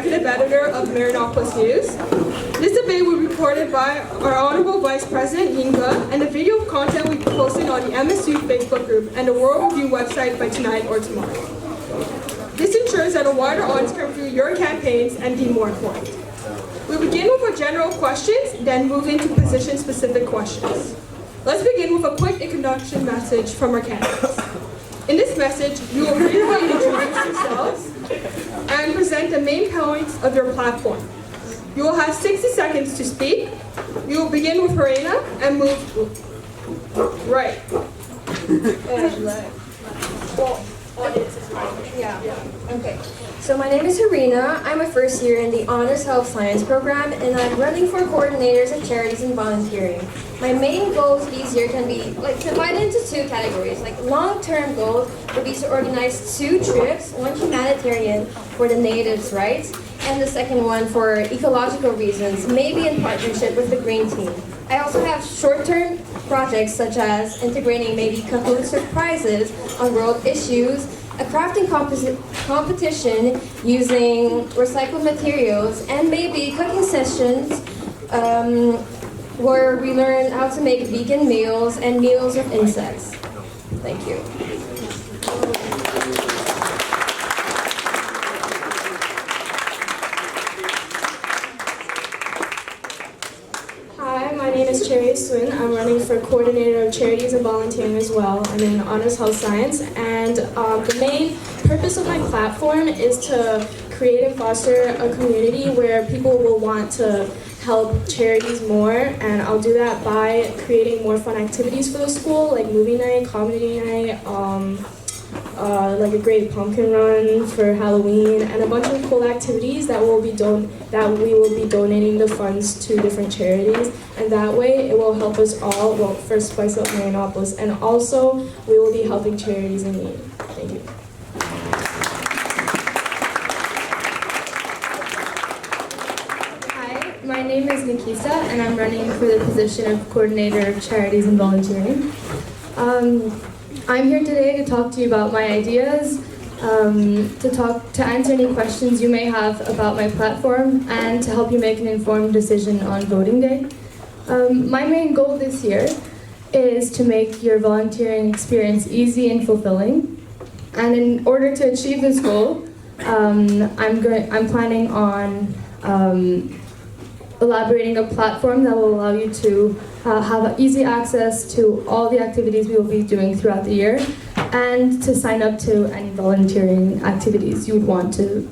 executive editor of Marianopolis News. This debate will be reported by our Honorable Vice President, Hinga, and the video content will be posted on the MSU Facebook group and the World Review website by tonight or tomorrow. This ensures that a wider audience can review your campaigns and be more informed. We'll begin with our general questions, then move into position-specific questions. Let's begin with a quick introduction message from our candidates. In this message, you will briefly introduce yourselves and present the main points of your platform. You will have 60 seconds to speak. You will begin with Harina and move right. Okay. So my name is Harina. I'm a first year in the Honors Health Science program, and I'm running for coordinators of Charities and Volunteering. My main goals this year can be divided into two categories. Long-term goals would be to organize 2 trips, one humanitarian for the natives' rights, and the second one for ecological reasons, maybe in partnership with the Green Team. I also have short-term projects such as integrating maybe cahoots or prizes on world issues, a crafting competition using recycled materials, and maybe cooking sessions where we learn how to make vegan meals and meals with insects. Thank you. Hi, my name is Cherry Swin. I'm running for coordinator of Charities and Volunteering as well. I'm in Honors Health Science, and the main purpose of my platform is to create and foster a community where people will want to help charities more, and I'll do that by creating more fun activities for the school, like movie night, comedy night, like a great pumpkin run for Halloween, and a bunch of cool activities that we will be donating the funds to different charities, and that way it will help us all, well, first spice up Marianopolis, and also we will be helping charities in need. Thank you. My name is Nikisa, and I'm running for the position of coordinator of Charities and Volunteering. I'm here today to talk to you about my ideas, to answer any questions you may have about my platform, and to help you make an informed decision on voting day. My main goal this year is to make your volunteering experience easy and fulfilling. And in order to achieve this goal, I'm planning on elaborating a platform that will allow you to have easy access to all the activities we will be doing throughout the year, and to sign up to any volunteering activities you would want to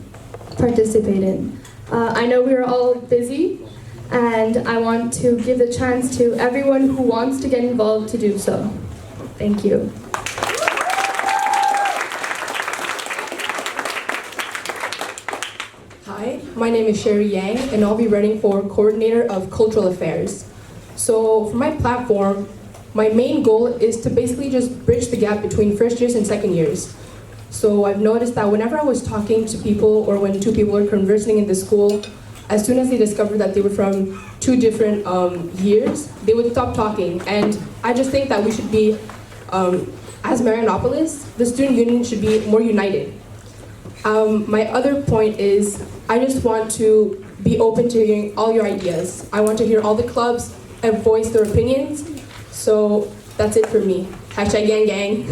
participate in. I know we are all busy, and I want to give the chance to everyone who wants to get involved to do so. Thank you. Hi, my name is Sherry Yang, and I'll be running for Coordinator of Cultural Affairs. So for my platform, my main goal is to basically just bridge the gap between first years and second years. So I've noticed that whenever I was talking to people, or when 2 people were conversing in the school, as soon as they discovered that they were from 2 different years, they would stop talking. And I just think that we should be, as Marianopolis, the student union should be more united. My other point is, I just want to be open to hearing all your ideas. I want to hear all the clubs and voice their opinions. So that's it for me. Hashtag gang gang.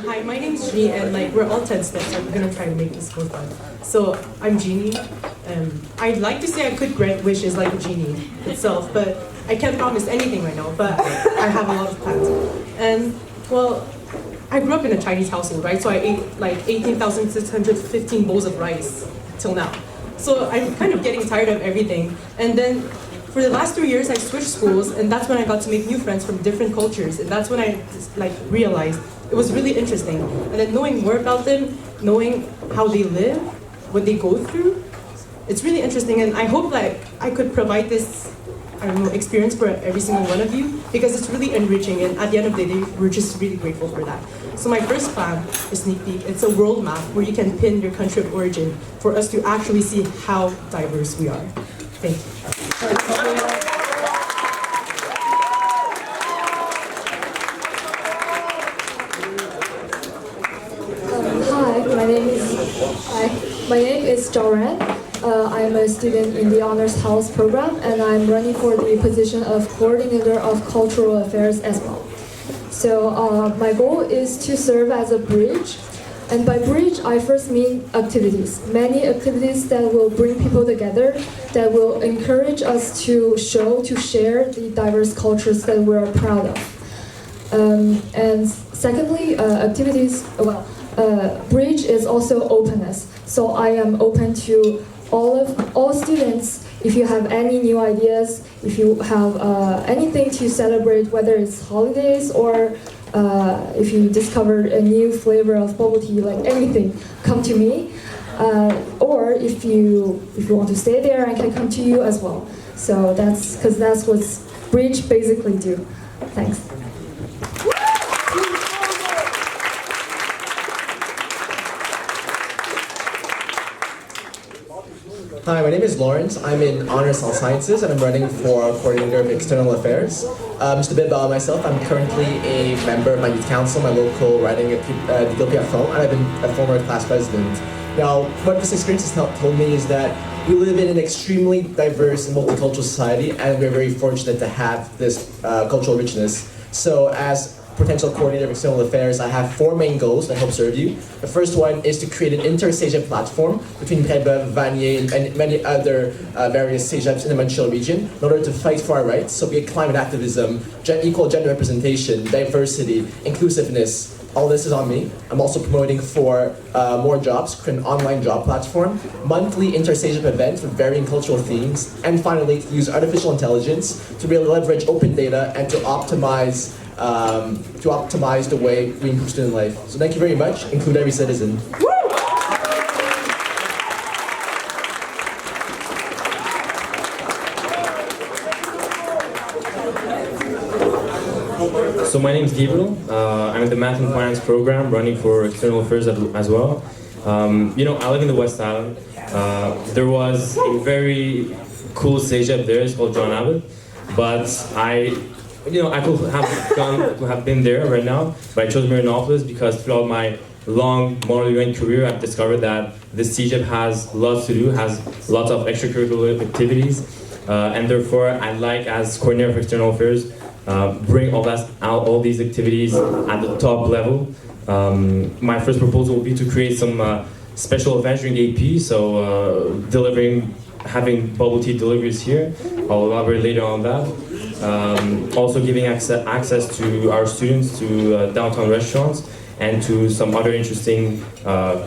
Hi, my name's Jeannie, and we're all 10 steps, so we're gonna try to make this go fun. So I'm Jeannie. I'd like to say I could grant wishes like Jeannie itself, but I can't promise anything right now, but I have a lot of plans. And well, I grew up in a Chinese household, right? So I ate 18,615 bowls of rice till now. So I'm kind of getting tired of everything. And then for the last 3 years, I switched schools, and that's when I got to make new friends from different cultures. And that's when I realized it was really interesting. And then knowing more about them, knowing how they live, what they go through, it's really interesting. And I hope that I could provide this, experience for every single one of you, because it's really enriching, and at the end of the day, we're just really grateful for that. So my first plan is Sneak Peek. It's a world map where you can pin your country of origin for us to actually see how diverse we are. Thank you. Joran. I'm a student in the Honors House program, and I'm running for the position of Coordinator of Cultural Affairs as well. So my goal is to serve as a bridge. And by bridge, I first mean activities. Many activities that will bring people together, that will encourage us to share the diverse cultures that we're proud of. And secondly, bridge is also openness. So I am open to all students. If you have any new ideas, if you have anything to celebrate, whether it's holidays or if you discovered a new flavor of bubble tea, like anything, come to me. Or if you want to stay there, I can come to you as well. So that's what Bridge basically do. Thanks. Hi, my name is Lawrence. I'm in Honors Health Sciences and I'm running for Coordinator of External Affairs. Just a bit about myself. I'm currently a member of my youth council, my local riding at the PFO, and I've been a former class president. Now, what this experience has told me is that we live in an extremely diverse and multicultural society, and we're very fortunate to have this cultural richness. So as potential coordinator of external affairs, I have 4 main goals that help serve you. The first one is to create an inter-CEGEP platform between Breda, Vanier, and many other various CEGEPs in the Montreal region in order to fight for our rights. So be it climate activism, equal gender representation, diversity, inclusiveness. All this is on me. I'm also promoting for more jobs, create an online job platform, monthly inter-CEGEP events with varying cultural themes, and finally to use artificial intelligence to really leverage open data and to optimize the way we improve student life. So thank you very much. Include every citizen. So my name is Gabriel. I'm in the Math and Finance program, running for external affairs as well. I live in the West Island. There was a very cool CEGEP there. It's called John Abbott, but I could have been there right now, but I chose Marianopolis because throughout my long Montreal UN career, I've discovered that this CEGEP has lots to do, has lots of extracurricular activities, and therefore I'd like, as coordinator of external affairs, bring all these activities at the top level. My first proposal will be to create some special events during AP, so having bubble tea deliveries here. I'll elaborate later on that. Also giving access to our students to downtown restaurants and to some other interesting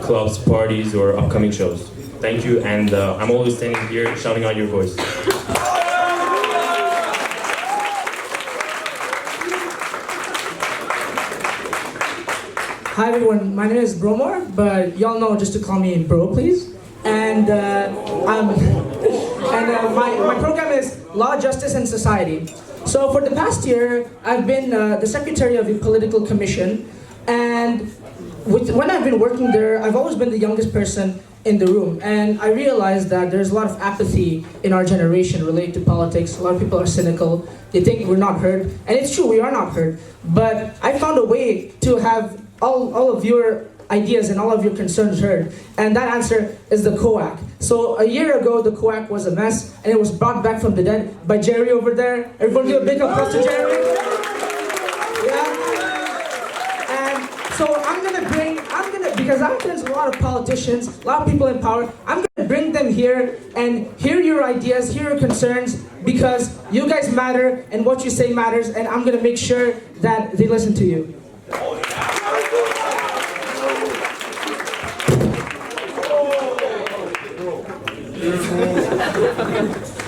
clubs, parties, or upcoming shows. Thank you, and I'm always standing here shouting out your voice. Hi everyone, my name is Bromar, but y'all know just to call me Bro, please. And my program is Law, Justice, and Society. So for the past year, I've been the secretary of the political commission, and when I've been working there, I've always been the youngest person in the room, and I realized that there's a lot of apathy in our generation related to politics. A lot of people are cynical. They think we're not heard, and it's true, we are not heard. But I found a way to have all of your ideas and all of your concerns heard, and that answer is the COAC. So a year ago, the COAC was a mess, and it was brought back from the dead by Jerry over there. Everyone give a big applause to Jerry. Yeah. And so because I'm friends with a lot of politicians, a lot of people in power, I'm gonna bring them here and hear your ideas, hear your concerns, because you guys matter and what you say matters, and I'm gonna make sure that they listen to you.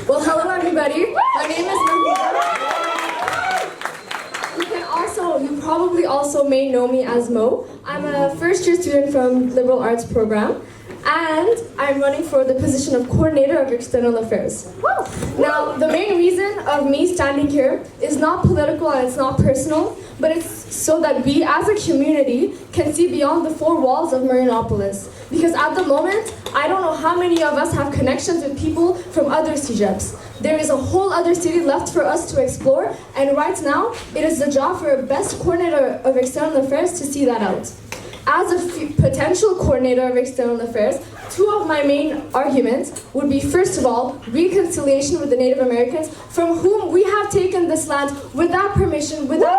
Well, hello everybody. My name is Mahmoud. You probably also may know me as Mo. I'm a first-year student from Liberal Arts program, and I'm running for the position of Coordinator of External Affairs. Now, the main reason of me standing here is not political and it's not personal, but it's so that we as a community can see beyond the 4 walls of Marianopolis. Because at the moment, I don't know how many of us have connections with people from other CEGEPs. There is a whole other city left for us to explore, and right now, it is the job for a best coordinator of external affairs to see that out. As a potential coordinator of external affairs, two of my main arguments would be, first of all, reconciliation with the Native Americans from whom we have taken this land without permission, without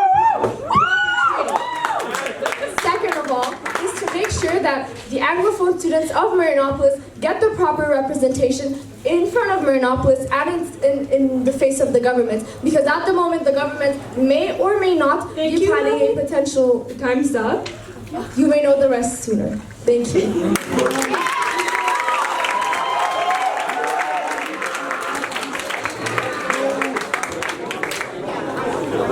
second of all, is to make sure that the Anglophone students of Marianopolis get the proper representation in front of Marianopolis and in the face of the government. Because at the moment, the government may or may not be planning a potential... Time's up. You may know the rest sooner. Thank you.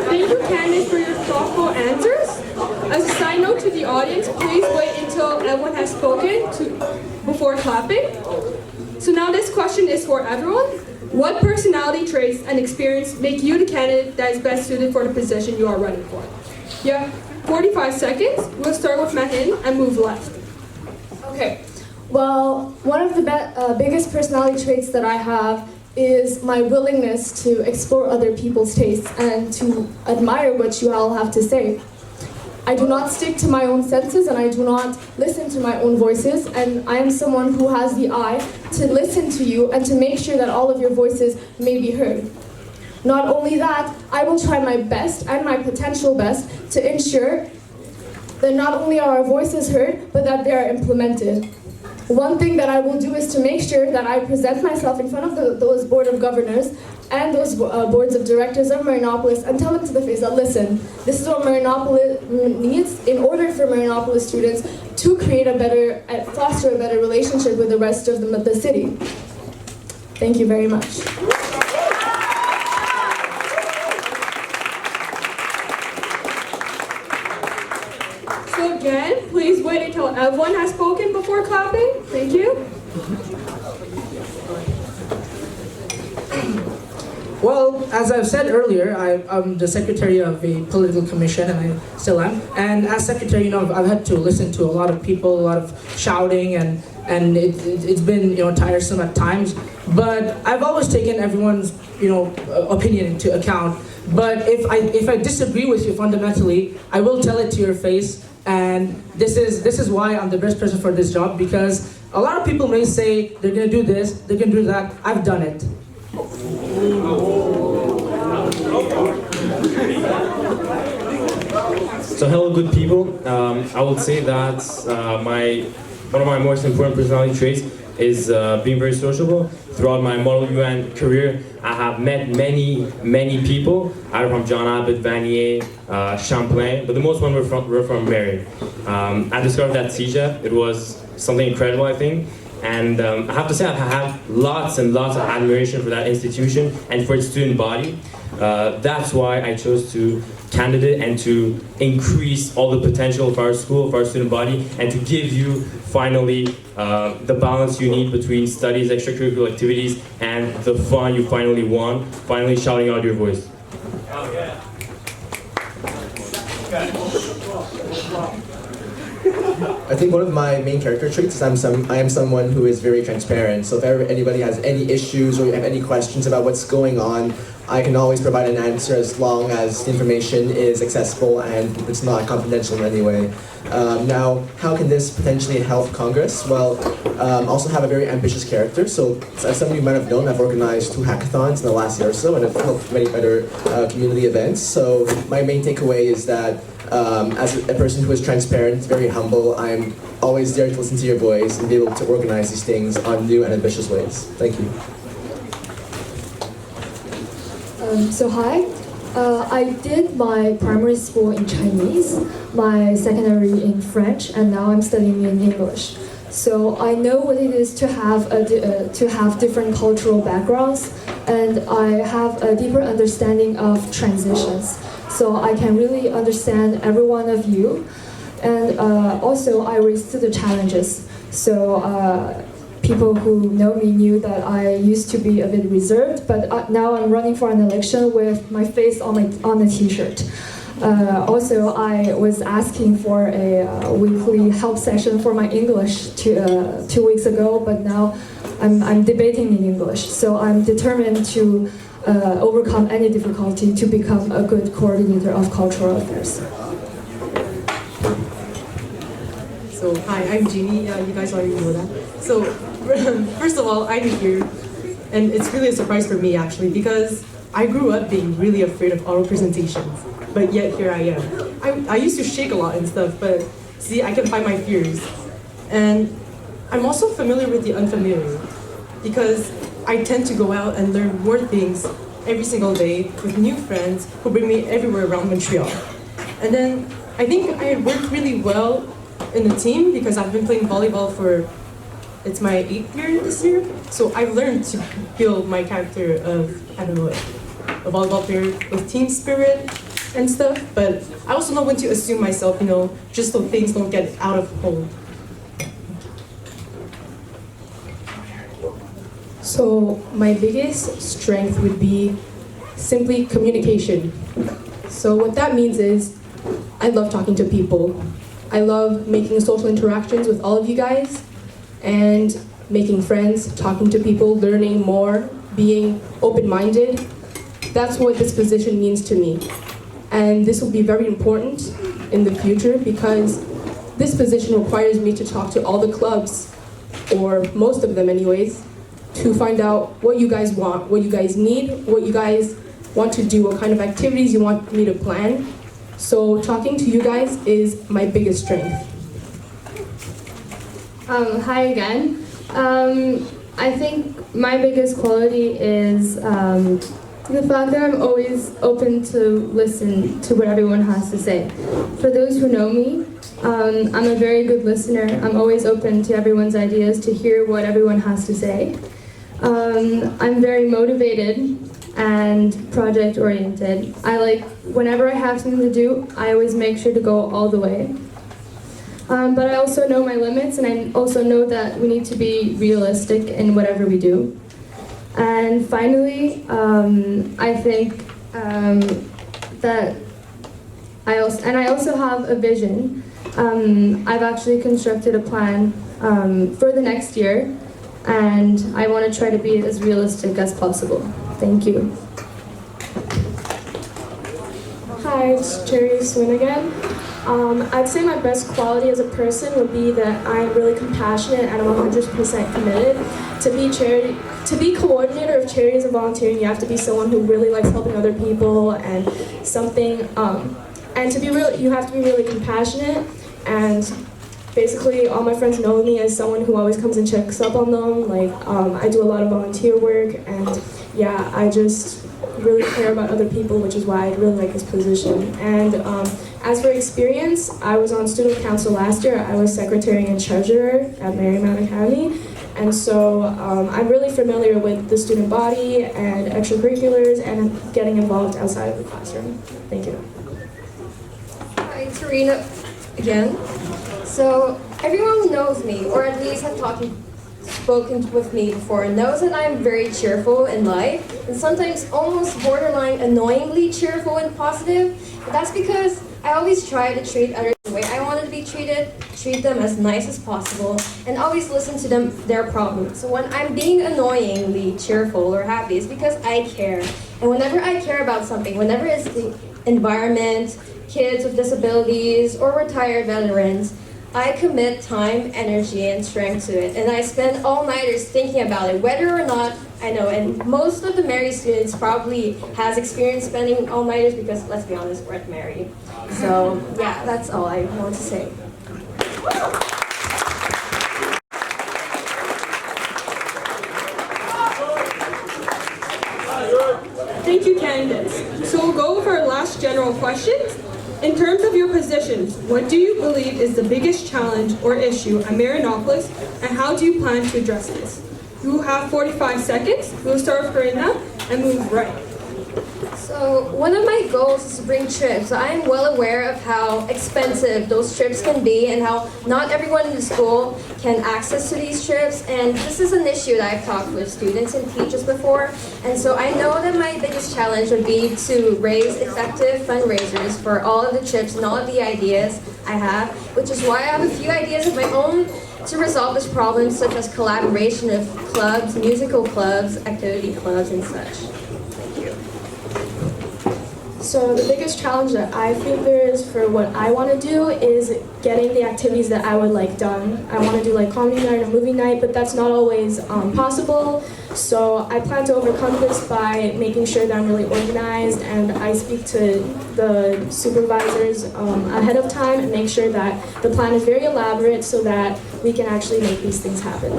Thank you, Candace, for your thoughtful answers. As a side note to the audience, please wait until everyone has spoken before clapping. So now this question is for everyone. What personality traits and experience make you the candidate that is best suited for the position you are running for? You have 45 seconds. We'll start with Mahin and move left. Okay. Well, one of the biggest personality traits that I have is my willingness to explore other people's tastes and to admire what you all have to say. I do not stick to my own senses and I do not listen to my own voices, and I am someone who has the eye to listen to you and to make sure that all of your voices may be heard. Not only that, I will try my best and my potential best to ensure that not only are our voices heard, but that they are implemented. One thing that I will do is to make sure that I present myself in front of those board of governors and those boards of directors of Marianopolis and tell them to the face that, listen, this is what Marianopolis needs in order for Marianopolis students to create foster a better relationship with the rest of the city. Thank you very much. So again, please wait until everyone has spoken before clapping. Thank you. Well, as I've said earlier, I'm the secretary of a political commission, and I still am. And as secretary, I've had to listen to a lot of people, a lot of shouting, and it's been tiresome at times. But I've always taken everyone's opinion into account. But if I disagree with you fundamentally, I will tell it to your face. And this is why I'm the best person for this job, because a lot of people may say they're gonna do this, they're gonna do that. I've done it. So hello, good people. I would say that one of my most important personality traits is being very sociable. Throughout my Model UN career, I have met many people, either from John Abbott, Vanier, Champlain, but the most one were from Mary. I discovered that CEGEP. It was something incredible, I think. And I have to say, I've had lots and lots of admiration for that institution and for its student body. That's why I chose to candidate and to increase all the potential of our school, of our student body, and to give you finally the balance you need between studies, extracurricular activities, and the fun you finally want, finally shouting out your voice. Oh, yeah. I think one of my main character traits is I am someone who is very transparent. So if ever anybody has any issues or you have any questions about what's going on, I can always provide an answer as long as the information is accessible and it's not confidential in any way. Now, how can this potentially help Congress? Well, I also have a very ambitious character. So as some of you might have known, I've organized 2 hackathons in the last year or so, and I've helped many better community events. So my main takeaway is that as a person who is transparent, very humble, I'm always there to listen to your voice and be able to organize these things on new and ambitious ways. Thank you. So hi, I did my primary school in Chinese, my secondary in French, and now I'm studying in English. So I know what it is to have different cultural backgrounds, and I have a deeper understanding of transitions. So I can really understand every one of you, and also I raised to the challenges. So people who know me knew that I used to be a bit reserved, but now I'm running for an election with my face on a t-shirt. Also, I was asking for a weekly help session for my English 2 weeks ago, but now I'm debating in English. So I'm determined to overcome any difficulty to become a good coordinator of cultural affairs. So hi, I'm Jeannie. You guys already know that. So first of all, I'm here, and it's really a surprise for me actually because I grew up being really afraid of oral presentations, but yet here I am. I used to shake a lot and stuff, but see, I can fight my fears. And I'm also familiar with the unfamiliar because I tend to go out and learn more things every single day with new friends who bring me everywhere around Montreal. And then I think I work really well in the team because I've been playing volleyball for, it's my 8th year this year. So I've learned to build my character of, I don't know, a volleyball player with team spirit and stuff. But I also know when to assume myself, you know, just so things don't get out of hold. So my biggest strength would be simply communication. So what that means is I love talking to people. I love making social interactions with all of you guys and making friends, talking to people, learning more, being open-minded. That's what this position means to me. And this will be very important in the future because this position requires me to talk to all the clubs, or most of them anyways, to find out what you guys want, what you guys need, what you guys want to do, what kind of activities you want me to plan. So talking to you guys is my biggest strength. Hi again. I think my biggest quality is the fact that I'm always open to listen to what everyone has to say. For those who know me, I'm a very good listener. I'm always open to everyone's ideas, to hear what everyone has to say. I'm very motivated and project-oriented. Whenever I have something to do, I always make sure to go all the way. But I also know my limits, and I also know that we need to be realistic in whatever we do. And finally, I think that I also have a vision. I've actually constructed a plan for the next year, and I want to try to be as realistic as possible. Thank you. Hi, it's Charities again. I'd say my best quality as a person would be that I'm really compassionate and I'm 100% committed. To be coordinator of charities and volunteering, you have to be someone who really likes helping other people and and to be real, you have to be really compassionate. And basically, all my friends know me as someone who always comes and checks up on them. I do a lot of volunteer work, and yeah, I just really care about other people, which is why I really like this position. And as for experience, I was on student council last year. I was secretary and treasurer at Marianopolis Academy. And so I'm really familiar with the student body and extracurriculars and getting involved outside of the classroom. Thank you. Hi, it's Serena again. So everyone who knows me, or at least have spoken with me before, knows that I'm very cheerful in life, and sometimes almost borderline annoyingly cheerful and positive. But that's because I always try to treat others the way I want to be treated, treat them as nice as possible, and always listen to their problems. So when I'm being annoyingly cheerful or happy, it's because I care. And whenever I care about something, whenever it's the environment, kids with disabilities, or retired veterans, I commit time, energy, and strength to it. And I spend all-nighters thinking about it, whether or not I know. And most of the Mary students probably has experience spending all-nighters because, let's be honest, we're at Mary. So yeah, that's all I want to say. Thank you, candidates. So we'll go over our last general questions. In terms of your positions, what do you believe is the biggest challenge or issue at Marianopolis, and how do you plan to address this? You will have 45 seconds. We'll start with Karina and move right. So one of my goals is to bring trips. I am well aware of how expensive those trips can be and how not everyone in the school can access to these trips. And this is an issue that I've talked with students and teachers before. And so I know that my biggest challenge would be to raise effective fundraisers for all of the trips and all of the ideas I have, which is why I have a few ideas of my own to resolve this problem, such as collaboration of clubs, musical clubs, activity clubs, and such. So the biggest challenge that I think there is for what I want to do is getting the activities that I would like done. I want to do like comedy night or movie night, but that's not always possible. So I plan to overcome this by making sure that I'm really organized, and I speak to the supervisors ahead of time and make sure that the plan is very elaborate so that we can actually make these things happen.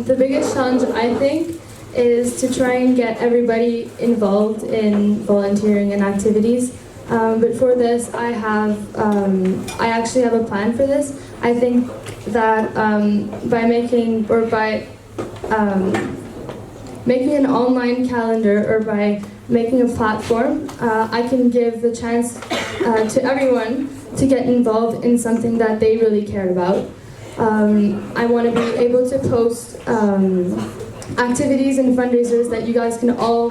The biggest challenge, I think, is to try and get everybody involved in volunteering and activities. But for this, I actually have a plan for this. I think that by making an online calendar or by making a platform, I can give the chance to everyone to get involved in something that they really care about. I want to be able to post activities and fundraisers that you guys can all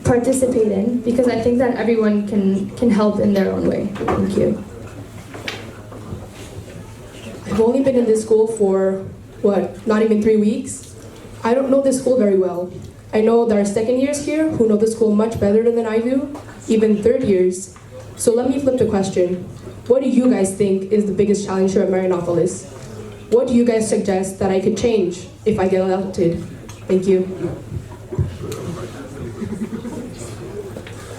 participate in, because I think that everyone can help in their own way. Thank you. I've only been in this school for, not even 3 weeks? I don't know this school very well. I know there are second years here who know the school much better than I do, even third years. So let me flip the question. What do you guys think is the biggest challenge here at Marianopolis? What do you guys suggest that I could change if I get elected? Thank you.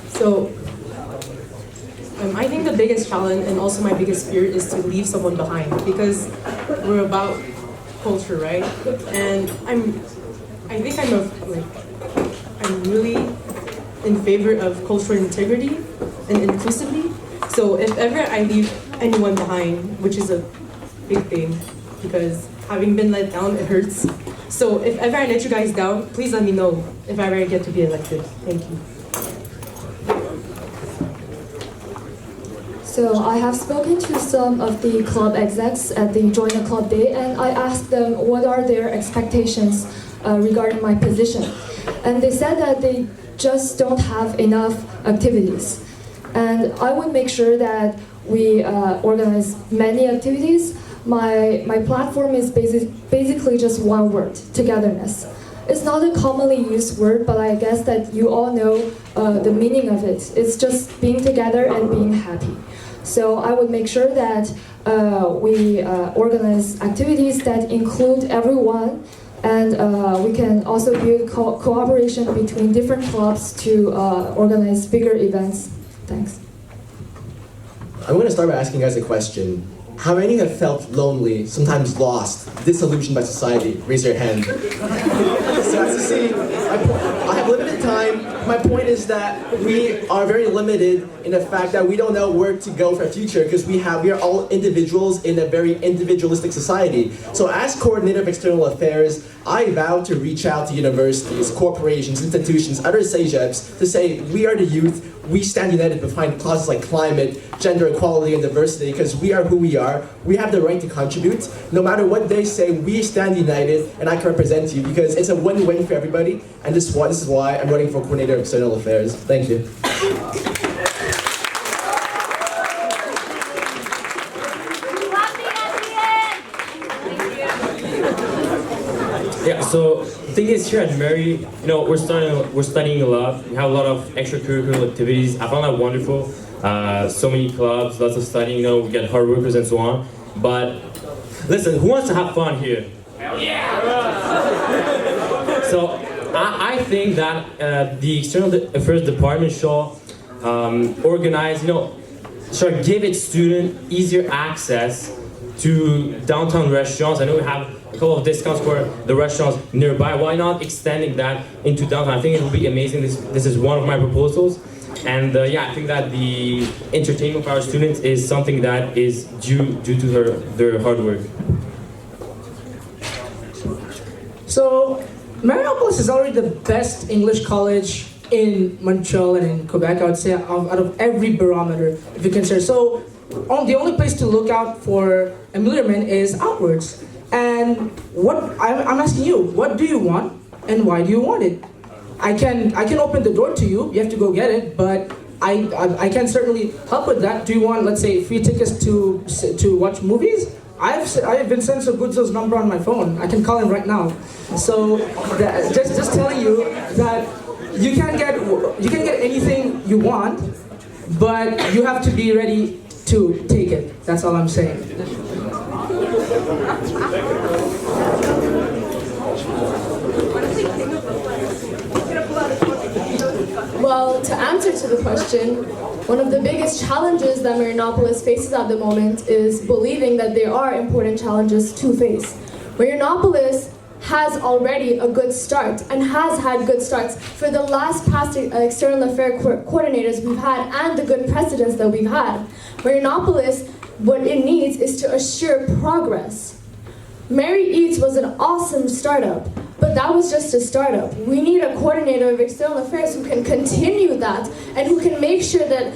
So, I think the biggest challenge and also my biggest fear is to leave someone behind, because we're about culture, right? And I think I'm really in favor of cultural integrity and inclusivity. So if ever I leave anyone behind, which is a big thing, because having been let down, it hurts. So if ever I let you guys down, please let me know if I ever get to be elected. Thank you. So I have spoken to some of the club execs at the Join the Club Day, and I asked them what are their expectations regarding my position. And they said that they just don't have enough activities. And I would make sure that we organize many activities. My platform is basically just one word: togetherness. It's not a commonly used word, but I guess that you all know the meaning of it. It's just being together and being happy. So I would make sure that we organize activities that include everyone, and we can also build cooperation between different clubs to organize bigger events. Thanks. I'm going to start by asking you guys a question. How many have felt lonely, sometimes lost, disillusioned by society? Raise your hand. So as you see, I have limited time. My point is that we are very limited in the fact that we don't know where to go for the future, because we are all individuals in a very individualistic society. So as coordinator of external affairs, I vow to reach out to universities, corporations, institutions, other SAGEPs to say, we are the youth, we stand united behind causes like climate, gender equality, and diversity, because we are who we are. We have the right to contribute. No matter what they say, we stand united, and I can represent you, because it's a win-win for everybody, and this is why I'm running for coordinator of external affairs. Thank you. Yeah, so the thing is, here at Mary, we're studying a lot. We have a lot of extracurricular activities. I found that wonderful. So many clubs, lots of studying. We get hard workers and so on. But listen, who wants to have fun here? Yeah. So I think that the external affairs department should organize, should give its student easier access to downtown restaurants. I know we have a couple of discounts for the restaurants nearby. Why not extending that into downtown? I think it would be amazing. This is one of my proposals. And I think that the entertainment for our students is something that is due to their hard work. So, Marianopolis is already the best English college in Montreal and in Quebec, I would say, out of every barometer, if you consider. So, the only place to look out for amelioration is outwards. And I'm asking you, what do you want, and why do you want it? I can open the door to you. You have to go get it, but I can certainly help with that. Do you want, let's say, free tickets to watch movies? I have Vincenzo Guzzo's number on my phone. I can call him right now. So just telling you that you can get anything you want, but you have to be ready to take it. That's all I'm saying. Well, to answer to the question, one of the biggest challenges that Marianopolis faces at the moment is believing that there are important challenges to face. Marianopolis has already a good start and has had good starts for the past external affair coordinators we've had and the good precedents that we've had. Marianopolis, what it needs is to assure progress. Mary Eats was an awesome startup, but that was just a startup. We need a coordinator of external affairs who can continue that and who can make sure that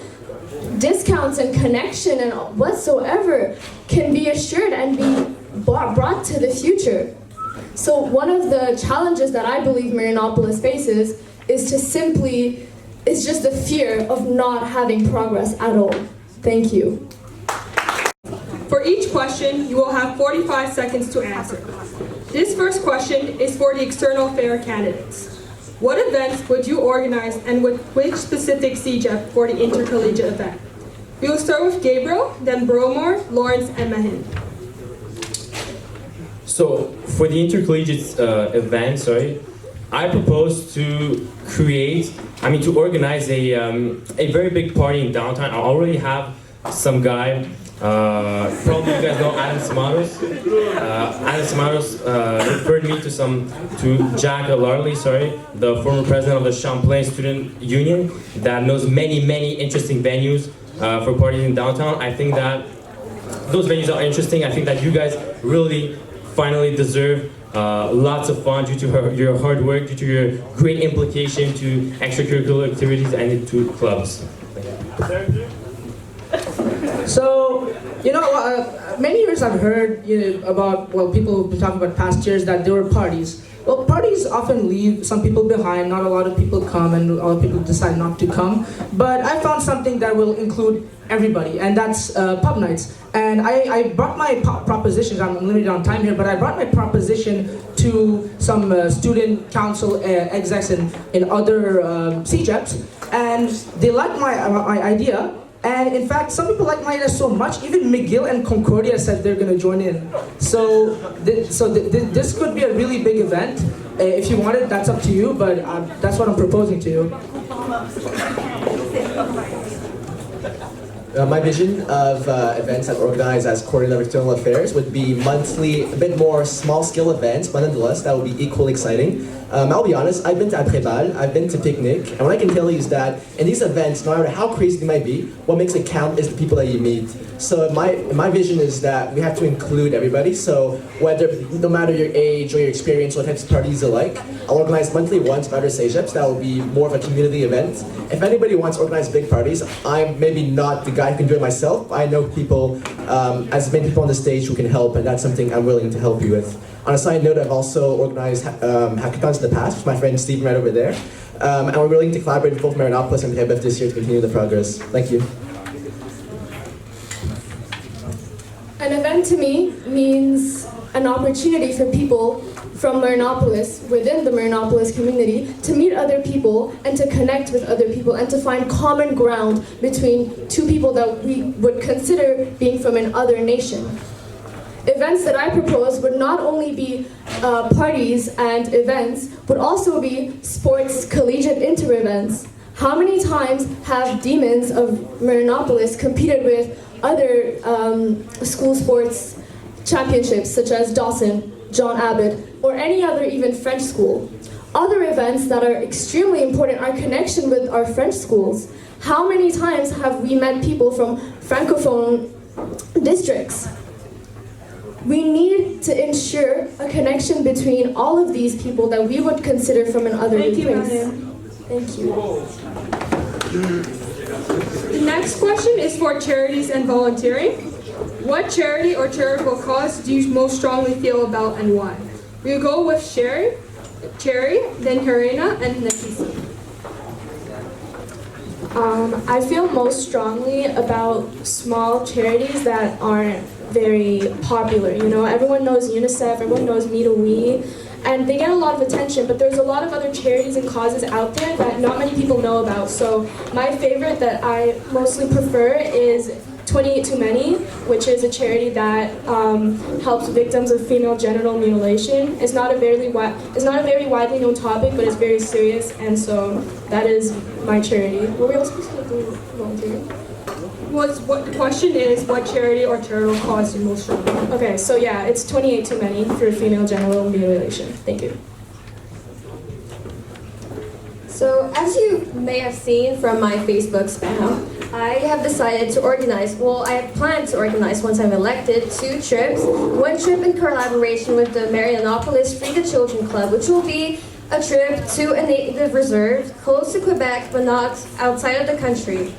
discounts and connection and whatsoever can be assured and be brought to the future. So one of the challenges that I believe Marianopolis faces is just the fear of not having progress at all. Thank you. For each question, you will have 45 seconds to answer. This first question is for the external affair candidates. What events would you organize and with which specific CJEP for the intercollegiate event? We will start with Gabriel, then Bromore, Lawrence, and Mahin. So for the intercollegiate event, I propose to organize a very big party in downtown. I already have some guy, probably you guys know Adam Samaros. Adam Samaros referred me to Jack Larley, the former president of the Champlain Student Union, that knows many interesting venues for parties in downtown. I think that those venues are interesting. I think that you guys really finally deserve lots of fun due to your hard work, due to your great implication to extracurricular activities and to clubs. So, many years I've heard about, people have been talking about past years that there were parties. Well, parties often leave some people behind, not a lot of people come, and a lot of people decide not to come. But I found something that will include everybody, and that's pub nights. And I brought my propositions, I'm limited on time here, but I brought my proposition to some student council execs in other CJEPs, and they liked my idea. And in fact, some people like my idea so much, even McGill and Concordia said they're going to join in. So this could be a really big event. If you want it, that's up to you, but that's what I'm proposing to you. My vision of events that organize as coordinator of external affairs would be monthly, a bit more small-scale events, but nonetheless, that would be equally exciting. I'll be honest, I've been to Après-Bal, I've been to Picnic, and what I can tell you is that in these events, no matter how crazy they might be, what makes it count is the people that you meet. So my vision is that we have to include everybody, so no matter your age or your experience, what types of parties you like, I'll organize monthly ones with other CJEPs. That will be more of a community event. If anybody wants to organize big parties, I'm maybe not the guy who can do it myself. I know people, as many people on the stage who can help, and that's something I'm willing to help you with. On a side note, I've also organized hackathons in the past with my friend Stephen right over there. And we're willing to collaborate with both Marianopolis and HEBF this year to continue the progress. Thank you. An event to me means an opportunity for people from Marianopolis, within the Marianopolis community, to meet other people and to connect with other people and to find common ground between two people that we would consider being from another nation. Events that I propose would not only be parties and events, but also be sports collegiate inter-events. How many times have Demons of Marianopolis competed with other school sports championships, such as Dawson, John Abbott, or any other even French school? Other events that are extremely important are connection with our French schools. How many times have we met people from Francophone districts? We need to ensure a connection between all of these people that we would consider from another place. Thank you. The next question is for charities and volunteering. What charity or charitable cause do you most strongly feel about and why? We'll go with Cherry, then Harina, and Nafisa. I feel most strongly about small charities that aren't very popular. Everyone knows UNICEF, everyone knows Me to We, and they get a lot of attention, but there's a lot of other charities and causes out there that not many people know about. So my favorite that I mostly prefer is 28 Too Many, which is a charity that helps victims of female genital mutilation. It's not a very widely known topic, but it's very serious, and so that is my charity. Were we all supposed to do volunteering? What the question is, what charity or charitable cause do you most strongly? Okay, so yeah, it's 28 Too Many for female genital mutilation. Thank you. So, as you may have seen from my Facebook spam, I have decided to organize, I have planned to organize once I'm elected, 2 trips. One trip in collaboration with the Marianopolis Free the Children Club, which will be a trip to a native reserve close to Quebec, but not outside of the country.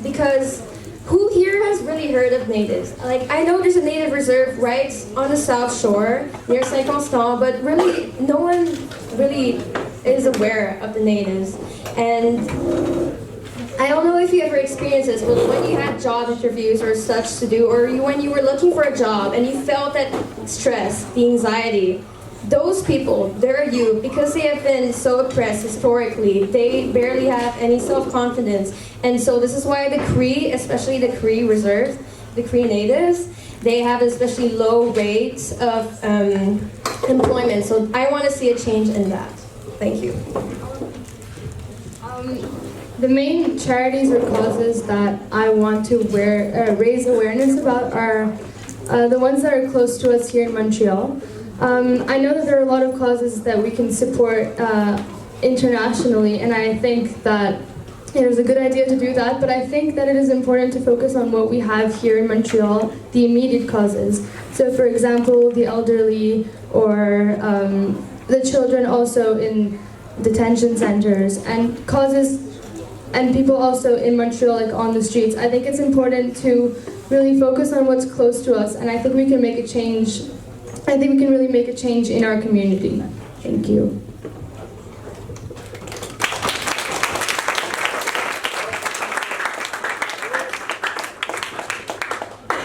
Because who here has really heard of natives? Like, I know there's a native reserve right on the South Shore near Saint Constant, but really no one really is aware of the natives. And I don't know if you ever experienced this, but when you had job interviews or such to do, or when you were looking for a job and you felt that stress, the anxiety, those people, they're you, because they have been so oppressed historically, they barely have any self-confidence. And so this is why the Cree, especially the Cree Reserve, the Cree Natives, they have especially low rates of employment. So I want to see a change in that. Thank you. The main charities or causes that I want to raise awareness about are the ones that are close to us here in Montreal. I know that there are a lot of causes that we can support internationally, and I think that it is a good idea to do that, but I think that it is important to focus on what we have here in Montreal, the immediate causes. So for example, the elderly or the children also in detention centers, and causes and people also in Montreal, like on the streets. I think it's important to really focus on what's close to us, and I think we can make a change. I think we can really make a change in our community. Thank you.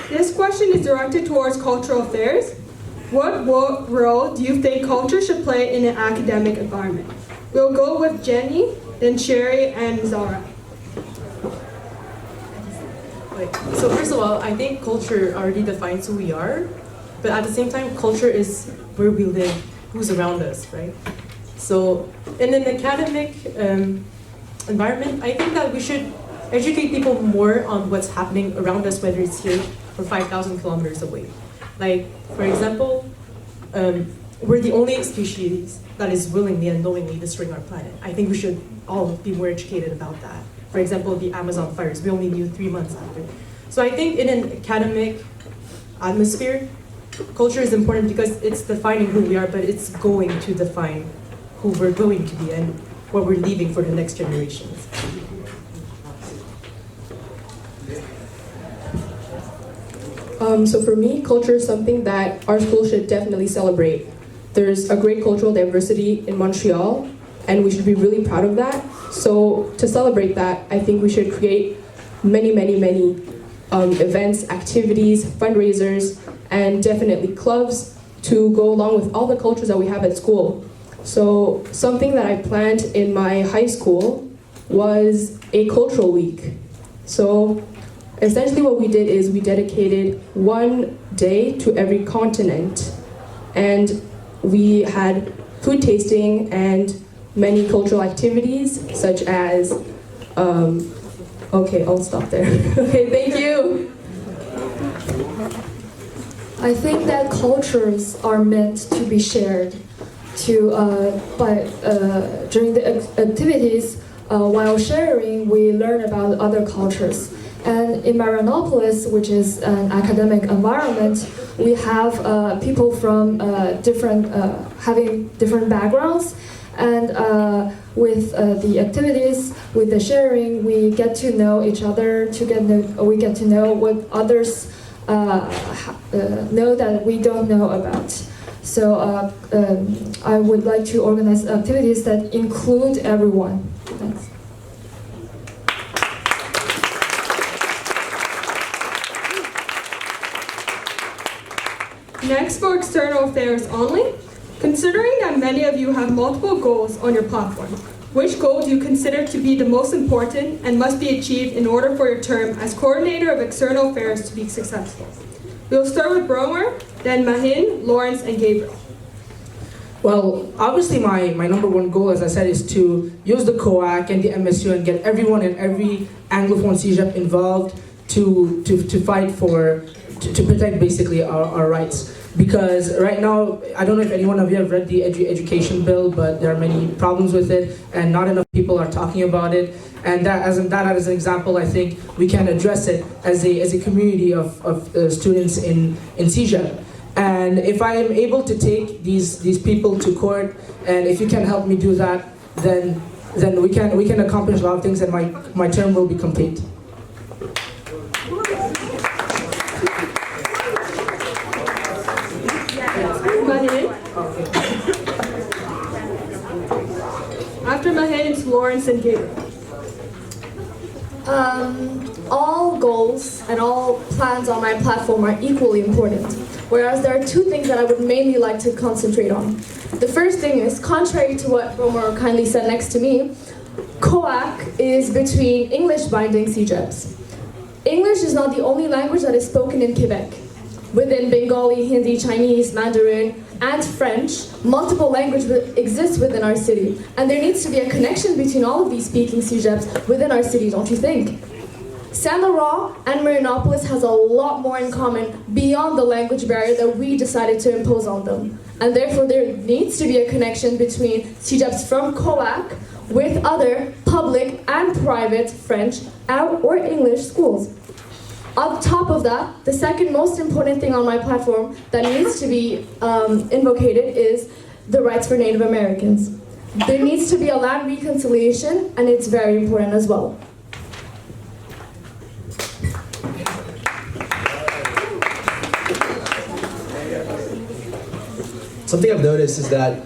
This question is directed towards cultural affairs. What role do you think culture should play in an academic environment? We'll go with Jenny, then Sherry, and Zara. So first of all, I think culture already defines who we are, but at the same time, culture is where we live, who's around us, right? So in an academic environment, I think that we should educate people more on what's happening around us, whether it's here or 5,000 kilometers away. Like, for example, we're the only species that is willingly and knowingly destroying our planet. I think we should all be more educated about that. For example, the Amazon fires, we only knew 3 months after. So I think in an academic atmosphere, culture is important because it's defining who we are, but it's going to define who we're going to be and what we're leaving for the next generations. So for me, culture is something that our school should definitely celebrate. There's a great cultural diversity in Montreal, and we should be really proud of that. So to celebrate that, I think we should create many events, activities, fundraisers, and definitely clubs to go along with all the cultures that we have at school. So something that I planned in my high school was a cultural week. So essentially what we did is we dedicated one day to every continent, and we had food tasting and many cultural activities such as, okay, I'll stop there. Okay, thank you. I think that cultures are meant to be shared. During the activities, while sharing, we learn about other cultures. And in Marianopolis, which is an academic environment, we have people from having different backgrounds. And with the activities, with the sharing, we get to know each other. We get to know what others know that we don't know about. So I would like to organize activities that include everyone. Thanks. Next, for external affairs only, Considering that many of you have multiple goals on your platform, which goal do you consider to be the most important and must be achieved in order for your term as Coordinator of External Affairs to be successful? We'll start with Bromer, then Mahin, Lawrence, and Gabriel. Well, obviously my number one goal, as I said, is to use the COAC and the MSU and get everyone in every Anglophone CEGEP involved to fight to protect basically our rights. Because right now, I don't know if any one of you have read the education bill, but there are many problems with it, and not enough people are talking about it. And that as an example, I think we can address it as a community of students in CEGEP. And if I am able to take these people to court, and if you can help me do that, then we can accomplish a lot of things, and my term will be complete. Mahin. After Mahin, it's Lawrence and Gabriel. All goals and all plans on my platform are equally important, whereas there are two things that I would mainly like to concentrate on. The first thing is, contrary to what Romer kindly said next to me, COAC is between English-binding CEGEPs. English is not the only language that is spoken in Quebec. Within Bengali, Hindi, Chinese, Mandarin, and French, multiple languages exist within our city, and there needs to be a connection between all of these speaking CEGEPs within our city, don't you think? Saint Laurent and Marianopolis has a lot more in common beyond the language barrier that we decided to impose on them. And therefore there needs to be a connection between CEGEPs from COAC with other public and private French or English schools. On top of that, the second most important thing on my platform that needs to be invocated is the rights for Native Americans. There needs to be a land reconciliation, and it's very important as well. Something I've noticed is that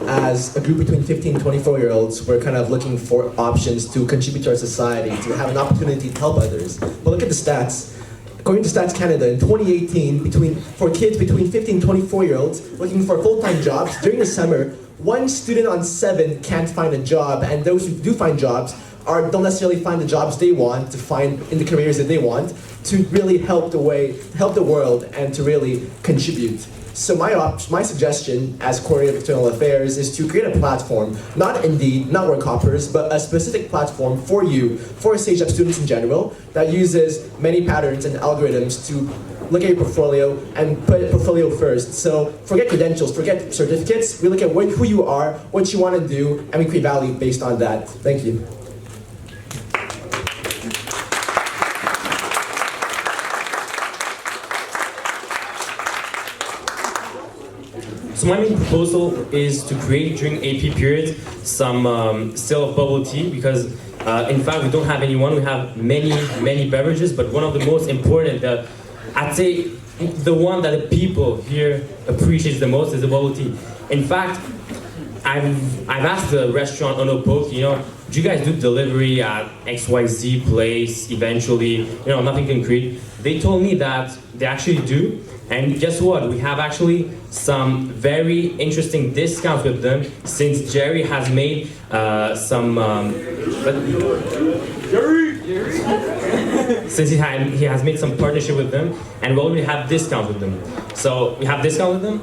as a group between 15 and 24-year-olds, we're kind of looking for options to contribute to our society, to have an opportunity to help others. But look at the stats. According to Stats Canada, in 2018, for kids between 15 and 24-year-olds looking for full-time jobs, during the summer, 1 student on 7 can't find a job, and those who do find jobs don't necessarily find the jobs they want to find in the careers that they want to really help the world and to really contribute. So my suggestion as Coordinator of External Affairs is to create a platform, not Indeed, not Workhoppers, but a specific platform for you, for CEGEP students in general, that uses many patterns and algorithms to look at your portfolio and put portfolio first. So forget credentials, forget certificates, we look at who you are, what you want to do, and we create value based on that. Thank you. So my main proposal is to create during AP period some sale of bubble tea, because in fact we don't have anyone. We have many beverages, but one of the most important, I'd say the one that the people here appreciates the most is the bubble tea. In fact, I've asked the restaurant Onopoke, do you guys do delivery at XYZ place eventually? Nothing concrete. They told me that they actually do. And guess what? We have actually some very interesting discounts with them, since Jerry has made since he has made some partnership with them, and we already have discounts with them. So we have discount with them.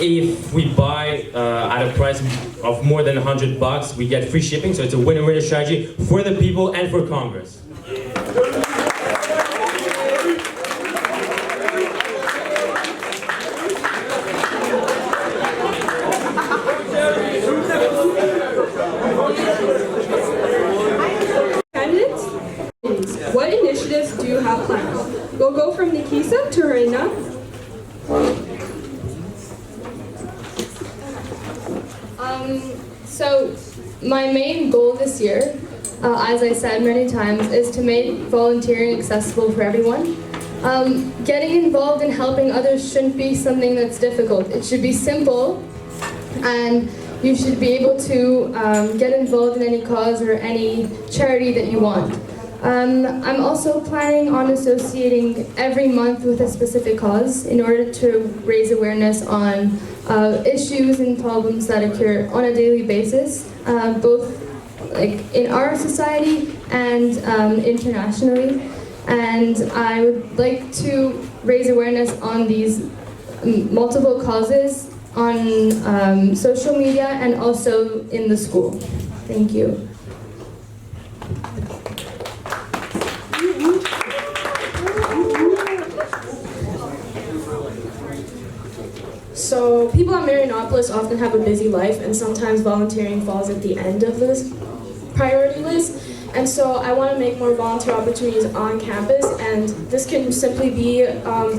If we buy at a price of more than $100, we get free shipping. So it's a win-win strategy for the people and for Congress. What initiatives do you have planned? We'll go from Nikisa to Reina. So my main goal this year, as I said many times, is to make volunteering accessible for everyone. Getting involved in helping others shouldn't be something that's difficult. It should be simple, and you should be able to get involved in any cause or any charity that you want. I'm also planning on associating every month with a specific cause in order to raise awareness on issues and problems that occur on a daily basis, both like in our society and internationally. And I would like to raise awareness on these multiple causes on social media and also in the school. Thank you. So people at Marianopolis often have a busy life, and sometimes volunteering falls at the end of this priority list. And so I want to make more volunteer opportunities on campus, and this can simply be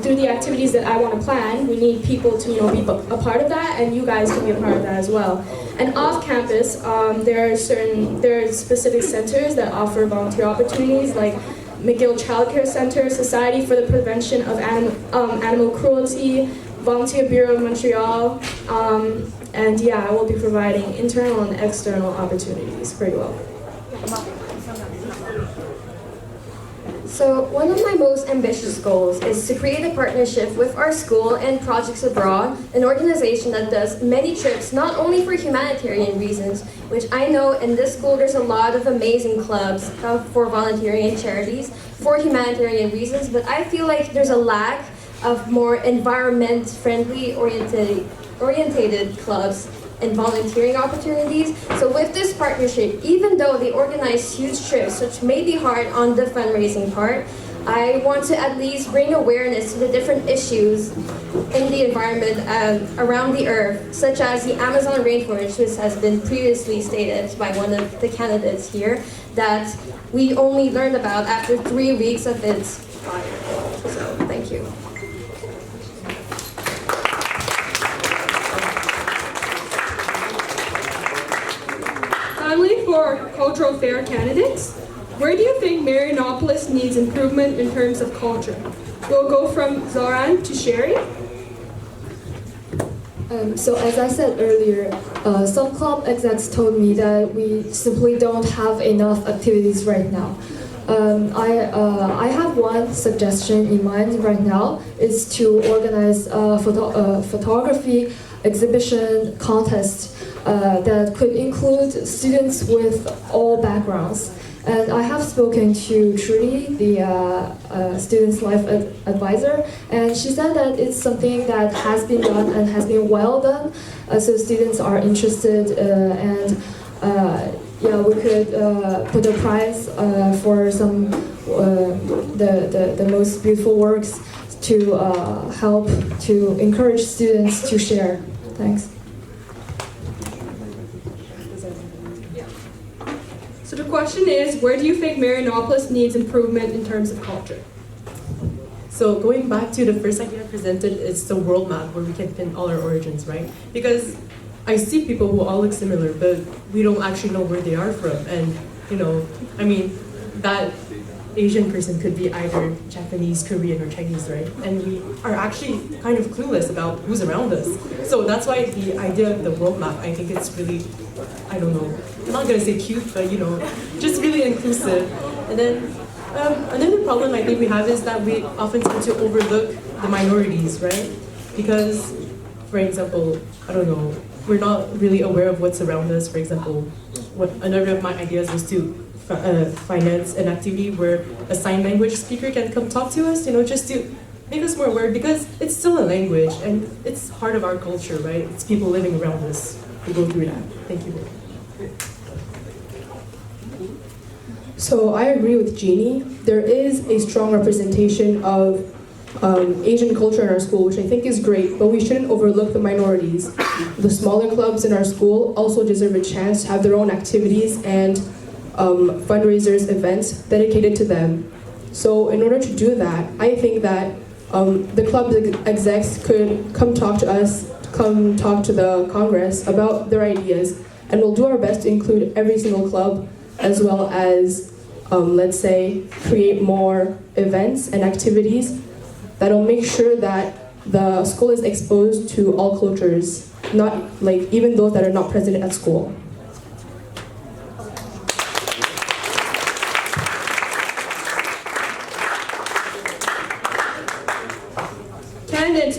through the activities that I want to plan. We need people to be a part of that, and you guys can be a part of that as well. And off campus, there are specific centers that offer volunteer opportunities, like McGill Child Care Center, Society for the Prevention of Animal Cruelty, Volunteer Bureau of Montreal, and yeah, I will be providing internal and external opportunities for you all. So one of my most ambitious goals is to create a partnership with our school and Projects Abroad, an organization that does many trips not only for humanitarian reasons, which I know in this school there's a lot of amazing clubs for volunteering and charities for humanitarian reasons, but I feel like there's a lack of more environment-friendly orientated clubs and volunteering opportunities. So with this partnership, even though they organize huge trips, which may be hard on the fundraising part, I want to at least bring awareness to the different issues in the environment around the earth, such as the Amazon rainforest, which has been previously stated by one of the candidates here, that we only learned about after 3 weeks of its fire. So, thank you. Finally, for cultural fair candidates, where do you think Marianopolis needs improvement in terms of culture? We'll go from Zoran to Sherry. So as I said earlier, some club execs told me that we simply don't have enough activities right now. I have one suggestion in mind right now, is to organize a photography exhibition contest that could include students with all backgrounds. And I have spoken to Trudy, the student's life advisor, and she said that it's something that has been done and has been well done. So students are interested, and yeah, we could put a prize for some the most beautiful works to help to encourage students to share. Thanks. So the question is, where do you think Marianopolis needs improvement in terms of culture? So going back to the first idea I presented, it's the world map where we can pin all our origins, right? Because I see people who all look similar, but we don't actually know where they are from. And, I mean, that Asian person could be either Japanese, Korean, or Chinese, right? And we are actually kind of clueless about who's around us. So that's why the idea of the world map, I think it's really, I don't know, I'm not gonna say cute, but just really inclusive. And then another problem I think we have is that we often tend to overlook the minorities, right? Because, for example, I don't know, we're not really aware of what's around us. For example, another of my ideas was to finance an activity where a sign language speaker can come talk to us, just to make us more aware, because it's still a language and it's part of our culture, right? It's people living around us who go through that. Thank you. So I agree with Jeannie. There is a strong representation of Asian culture in our school, which I think is great, but we shouldn't overlook the minorities. The smaller clubs in our school also deserve a chance to have their own activities and fundraisers, events dedicated to them. So in order to do that, I think that the club execs could come talk to us, come talk to the Congress about their ideas, and we'll do our best to include every single club, as well as, let's say, create more events and activities that'll make sure that the school is exposed to all cultures, not like even those that are not present at school.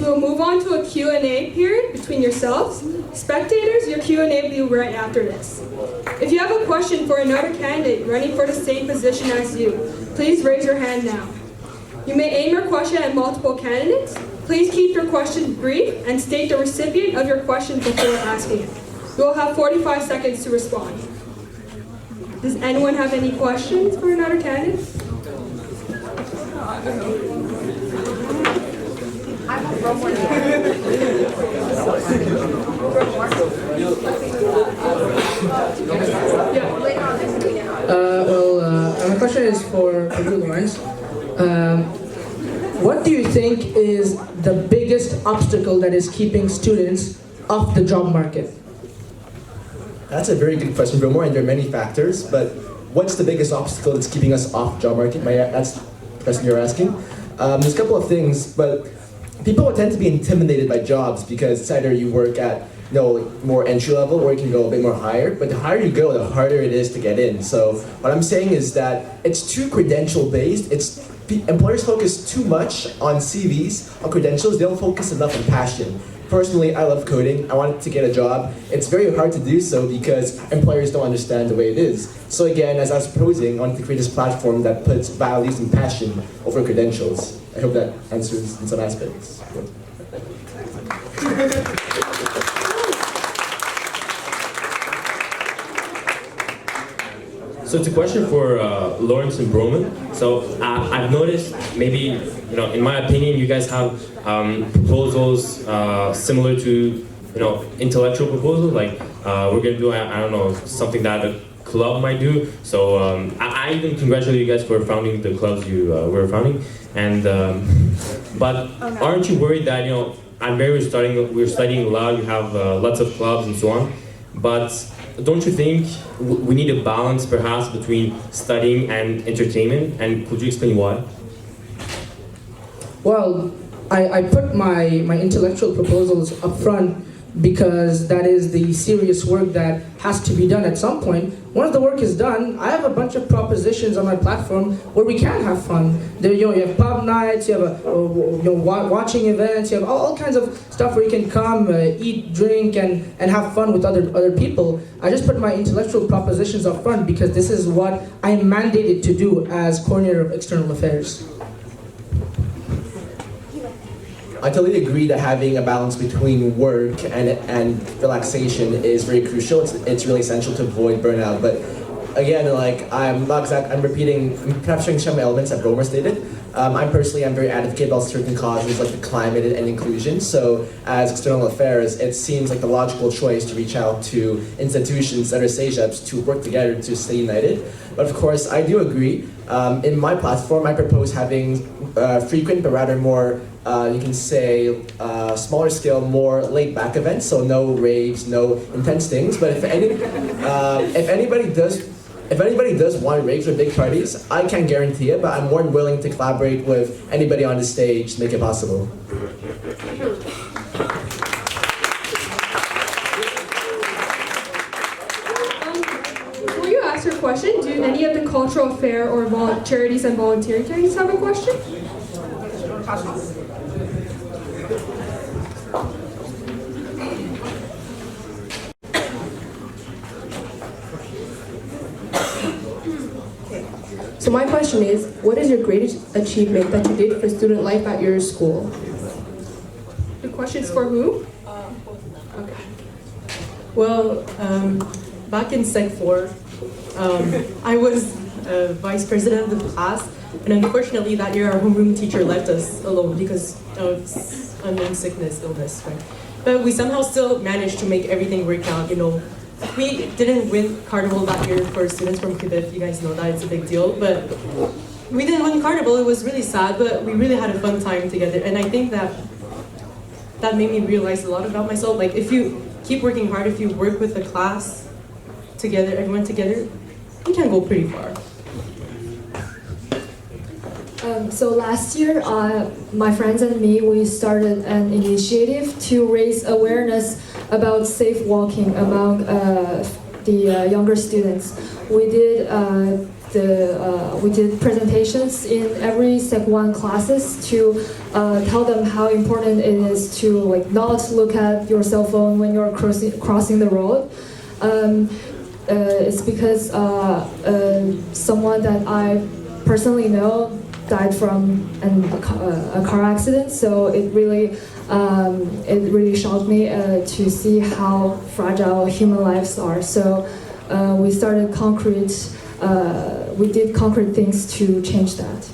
minutes, we'll move on to a Q&A period between yourselves. Spectators, your Q&A will be right after this. If you have a question for another candidate running for the same position as you, please raise your hand now. You may aim your question at multiple candidates. Please keep your question brief and state the recipient of your question before asking it. You will have 45 seconds to respond. Does anyone have any questions for another candidate? My question is for you, Lawrence. What do you think is the biggest obstacle that is keeping students off the job market? That's a very good question, Bromore, and there are many factors, but what's the biggest obstacle that's keeping us off job market? That's the question you're asking. There's a couple of things, but people tend to be intimidated by jobs because it's either you work at more entry level or you can go a bit more higher, but the higher you go, the harder it is to get in. So what I'm saying is that it's too credential based. Employers focus too much on CVs, on credentials. They don't focus enough on passion. Personally, I love coding. I wanted to get a job. It's very hard to do so because employers don't understand the way it is. So again, as I was proposing, I wanted to create this platform that puts values and passion over credentials. I hope that answers in some aspects. So it's a question for Lawrence and Broman. So I've noticed, maybe, in my opinion, you guys have proposals similar to, intellectual proposals. Like we're gonna do, I don't know, something that a club might do. So I even congratulate you guys for founding the clubs you were founding. And but aren't you worried that we're studying law, you have lots of clubs and so on, but don't you think we need a balance perhaps between studying and entertainment? And could you explain why? Well, I put my intellectual proposals up front because that is the serious work that has to be done at some point. Once the work is done, I have a bunch of propositions on my platform where we can have fun. There, you have pub nights, you have watching events, you have all kinds of stuff where you can come, eat, drink, and have fun with other people. I just put my intellectual propositions up front because this is what I am mandated to do as coordinator of external affairs. I totally agree that having a balance between work and relaxation is very crucial. It's really essential to avoid burnout. But again, I'm capturing some elements that Romer stated. I'm very advocate about certain causes like the climate and inclusion. So as external affairs, it seems like the logical choice to reach out to institutions that are SAGEPs to work together to stay united. But of course, I do agree. In my platform, I propose having frequent but rather more you can say smaller scale, more laid back events. So no raves, no intense things. But if anybody does want raves or big parties, I can't guarantee it. But I'm more than willing to collaborate with anybody on the stage to make it possible. Before you ask your question, do any of the cultural affair or charities and volunteering candidates have a question? So my question is, what is your greatest achievement that you did for student life at your school? The question's for who? Okay. Well, back in Sec 4, I was vice president of the class, and unfortunately that year our homeroom teacher left us alone because of unknown illness, right? But we somehow still managed to make everything work out, We didn't win Carnival that year for students from Quebec. You guys know that, it's a big deal. But we didn't win Carnival. It was really sad, but we really had a fun time together. And I think that made me realize a lot about myself. Like, if you keep working hard, if you work with the class together, everyone together, you can go pretty far. So last year, my friends and me, we started an initiative to raise awareness about safe walking among the younger students. We did we did presentations in every Sec 1 classes to tell them how important it is to like not look at your cell phone when you're crossing the road. It's because someone that I personally know died from a car accident, so it really shocked me to see how fragile human lives are. So we started we did concrete things to change that.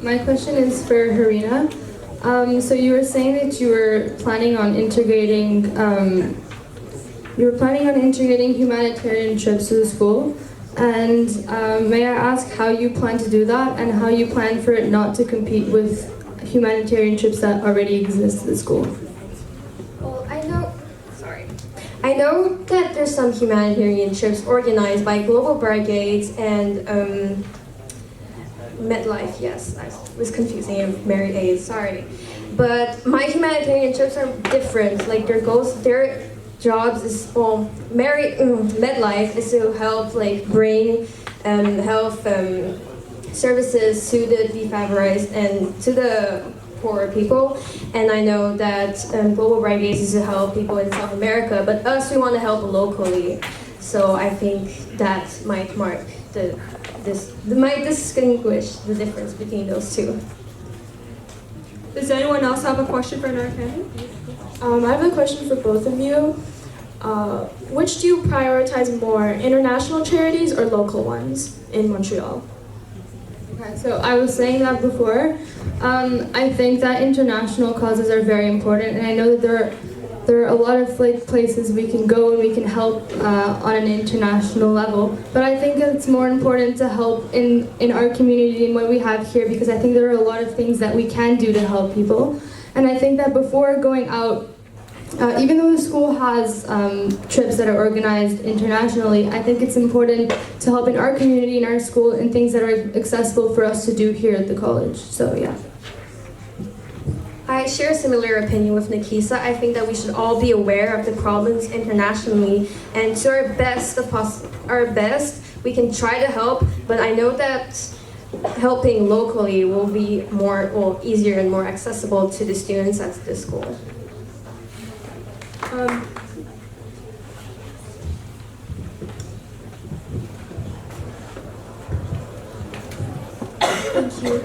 My question is for Harina. So you were saying that you were planning on integrating humanitarian trips to the school. And may I ask how you plan to do that and how you plan for it not to compete with humanitarian trips that already exist at the school? Well, I know that there's some humanitarian trips organized by Global Brigades and MedLife. Yes, I was confusing it with Mary A. Sorry, but my humanitarian trips are different. Like their jobs is MedLife is to help like bring health services to the defavorized and to the poor people, and I know that Global Brigades is to help people in South America, but us, we want to help locally. So I think that might distinguish the difference between those two. Does anyone else have a question for our candidate? I have a question for both of you. Which do you prioritize more, international charities or local ones in Montreal? Okay, so I was saying that before. I think that international causes are very important, and I know that there are a lot of like places we can go and we can help on an international level. But I think it's more important to help in our community and what we have here, because I think there are a lot of things that we can do to help people. And I think that before going out, even though the school has trips that are organized internationally, I think it's important to help in our community, in our school, and things that are accessible for us to do here at the college. So yeah. I share a similar opinion with Nikisa. I think that we should all be aware of the problems internationally, and to our best, we can try to help. But I know that helping locally will be easier and more accessible to the students at the school. Thank you.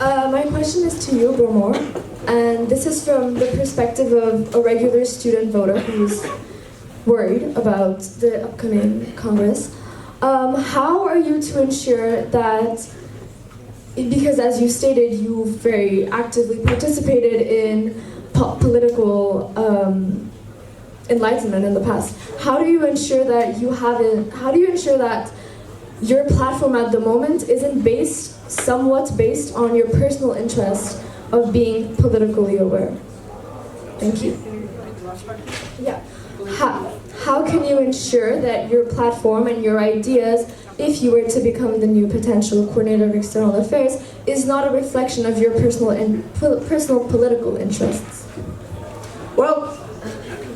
My question is to you, Bromore, and this is from the perspective of a regular student voter who's worried about the upcoming Congress. How are you to ensure that, because as you stated, you very actively participated in political enlightenment in the past, how do you ensure that your platform at the moment isn't somewhat based on your personal interest of being politically aware? Thank you. Yeah. How can you ensure that your platform and your ideas, if you were to become the new potential coordinator of external affairs, is not a reflection of your personal political interests? Well,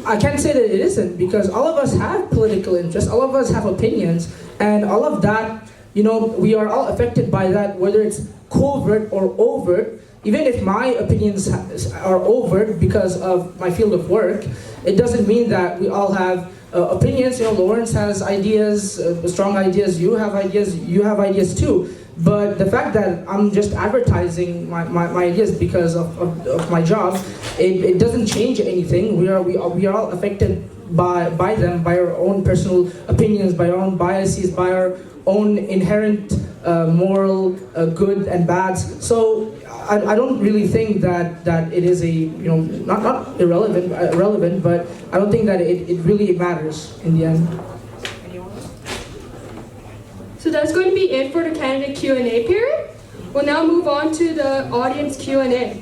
I can't say that it isn't, because all of us have political interests, all of us have opinions, and all of that, we are all affected by that, whether it's covert or overt. Even if my opinions are overt because of my field of work, it doesn't mean that we all have opinions. Lawrence has ideas, strong ideas, you have ideas too. But the fact that I'm just advertising my ideas because of my job, it doesn't change anything. We are all affected by them, by our own personal opinions, by our own biases, by our own inherent moral good and bads. So I don't really think that it is not irrelevant, but I don't think that it really matters in the end. So that's going to be it for the candidate Q&A period. We'll now move on to the audience Q&A.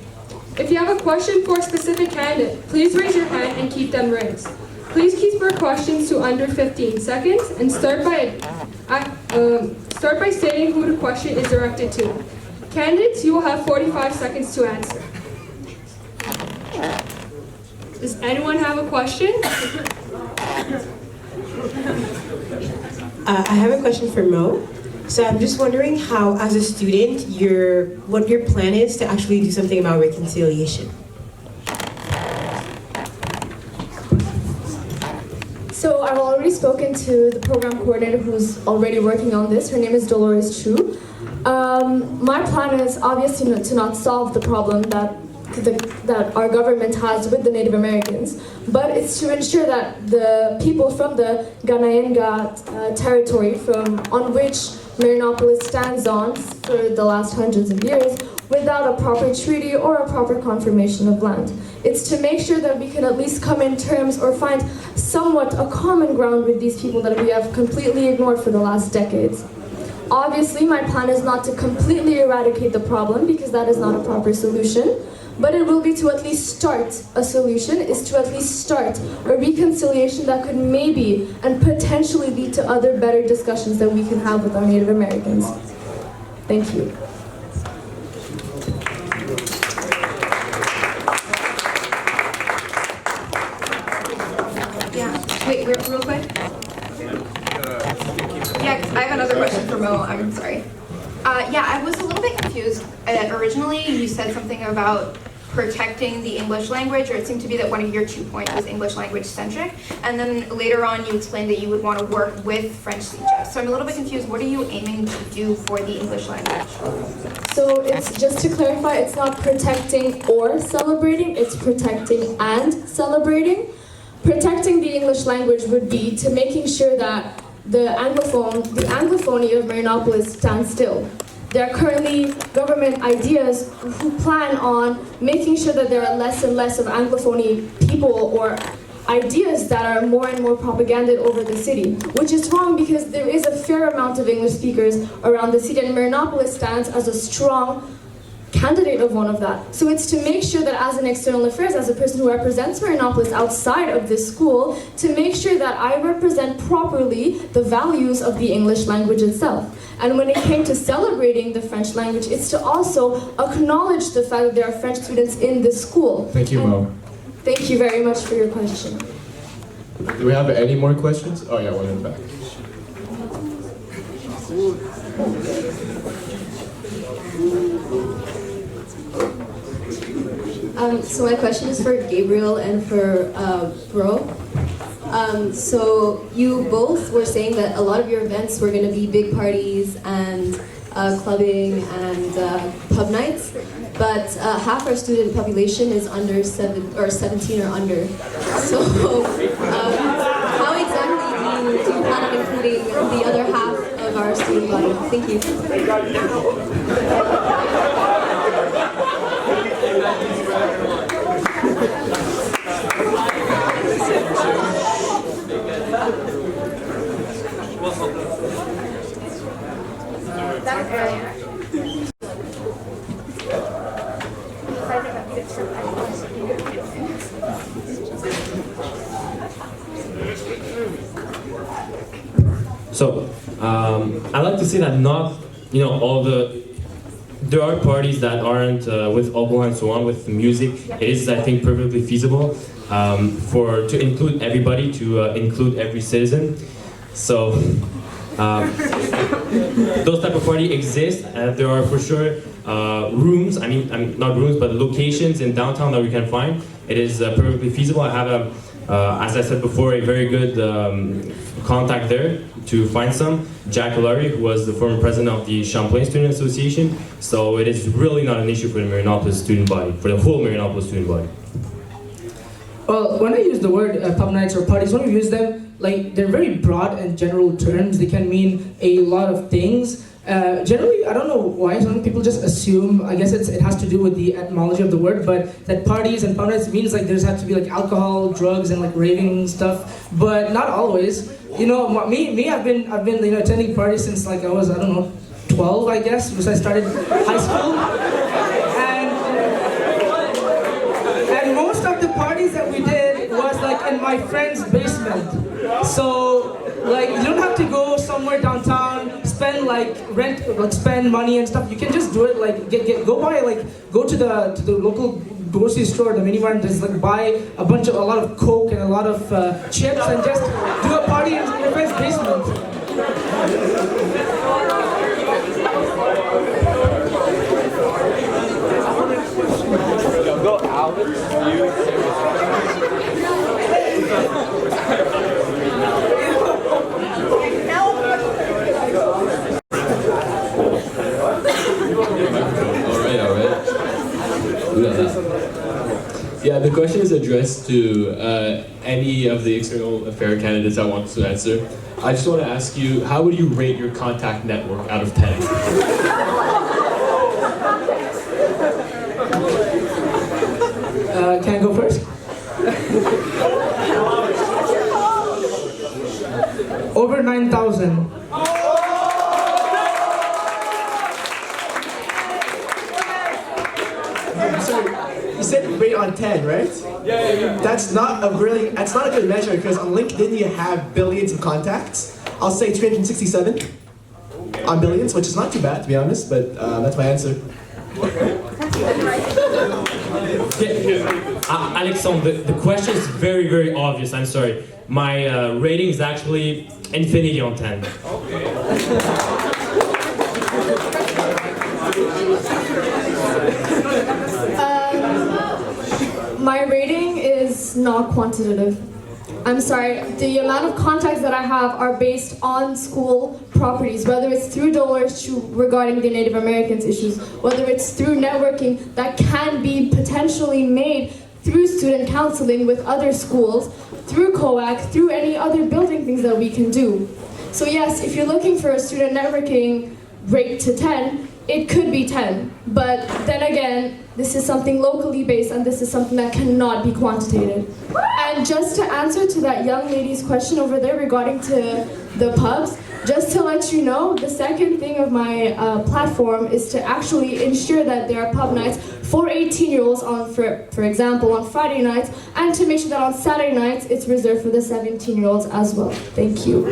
If you have a question for a specific candidate, please raise your hand and keep them raised. Please keep your questions to under 15 seconds and start by stating who the question is directed to. Candidates, you will have 45 seconds to answer. Does anyone have a question? I have a question for Mo. So I'm just wondering how, as a student, what your plan is to actually do something about reconciliation. So I've already spoken to the program coordinator who's already working on this. Her name is Dolores Chu. My plan is obviously to not solve the problem that our government has with the Native Americans, but it's to ensure that the people from the Ganayenga territory on which Marianopolis stands on for the last hundreds of years without a proper treaty or a proper confirmation of land. It's to make sure that we can at least come in terms or find somewhat a common ground with these people that we have completely ignored for the last decades. Obviously, my plan is not to completely eradicate the problem because that is not a proper solution, but it will be to at least start a solution, is to at least start a reconciliation that could maybe and potentially lead to other better discussions that we can have with our Native Americans. Thank you. Yeah, wait, real quick. Yeah, I have another question for Mo, I'm sorry. Yeah, I was a little bit confused. Originally, you said something about protecting the English language, or it seemed to be that one of your 2 points was English language centric, and then later on you explained that you would want to work with French CJEF. So I'm a little bit confused. What are you aiming to do for the English language? So it's just to clarify, it's not protecting or celebrating, it's protecting and celebrating. Protecting the English language would be to making sure that the Anglophony of Marianopolis stands still. There are currently government ideas who plan on making sure that there are less and less of Anglophony people or ideas that are more and more propagated over the city, which is wrong because there is a fair amount of English speakers around the city, and Marianopolis stands as a strong candidate of one of that. So it's to make sure that as an external affairs, as a person who represents Marianopolis outside of this school, to make sure that I represent properly the values of the English language itself. And when it came to celebrating the French language, it's to also acknowledge the fact that there are French students in this school. Thank you, Mo. Thank you very much for your question. Do we have any more questions? Oh yeah, one in the back. So my question is for Gabriel and for Bro. So you both were saying that a lot of your events were going to be big parties and clubbing and pub nights, but half our student population is under 17 or under. So how exactly do you plan on including the other half of our student body? Thank you. So, I like to say that not, there are parties that aren't with alcohol and so on, with music. It is, I think, perfectly feasible to include everybody, to include every citizen. So, those type of parties exist. There are for sure rooms, not rooms, but locations in downtown that we can find. It is perfectly feasible. I have, as I said before, a very good contact there to find some. Jack Larry, who was the former president of the Champlain Student Association. So it is really not an issue for the Marianopolis student body, for the whole Marianopolis student body. Well, when I use the word pub nights or parties, when we use them, they're very broad and general terms. They can mean a lot of things. Generally, I don't know why some people just assume, I guess it has to do with the etymology of the word, but that parties and pub nights means there's have to be alcohol, drugs, and raving stuff, but not always. I've been attending parties since I was 12, I guess, because I started high school, and most of the parties that we did was in my friend's basement. So you don't have to go somewhere downtown, spend spend money and stuff. You can just do it go to the local grocery store, the mini mart, and just buy a lot of Coke and a lot of chips and just do a party in your friend's basement. question is addressed to any of the external affair candidates that want to answer. I just want to ask you, how would you rate your contact network out of 10? Can I go first? Over 9,000. You said rate on 10, right? Yeah. That's not a good measure because on LinkedIn you have billions of contacts. I'll say 367 on billions, which is not too bad to be honest, but that's my answer. Alexandre, the question is very, very obvious. I'm sorry. My rating is actually infinity on 10. My rating is not quantitative. I'm sorry, the amount of contacts that I have are based on school properties, whether it's through donors regarding the Native Americans issues, whether it's through networking that can be potentially made through student counseling with other schools, through COAC, through any other building things that we can do. So yes, if you're looking for a student networking rate to 10, it could be 10, but then again, this is something locally based and this is something that cannot be quantitated. And just to answer to that young lady's question over there regarding to the pubs, just to let you know, the second thing of my platform is to actually ensure that there are pub nights for 18-year-olds on, for example, on Friday nights, and to make sure that on Saturday nights it's reserved for the 17-year-olds as well. Thank you.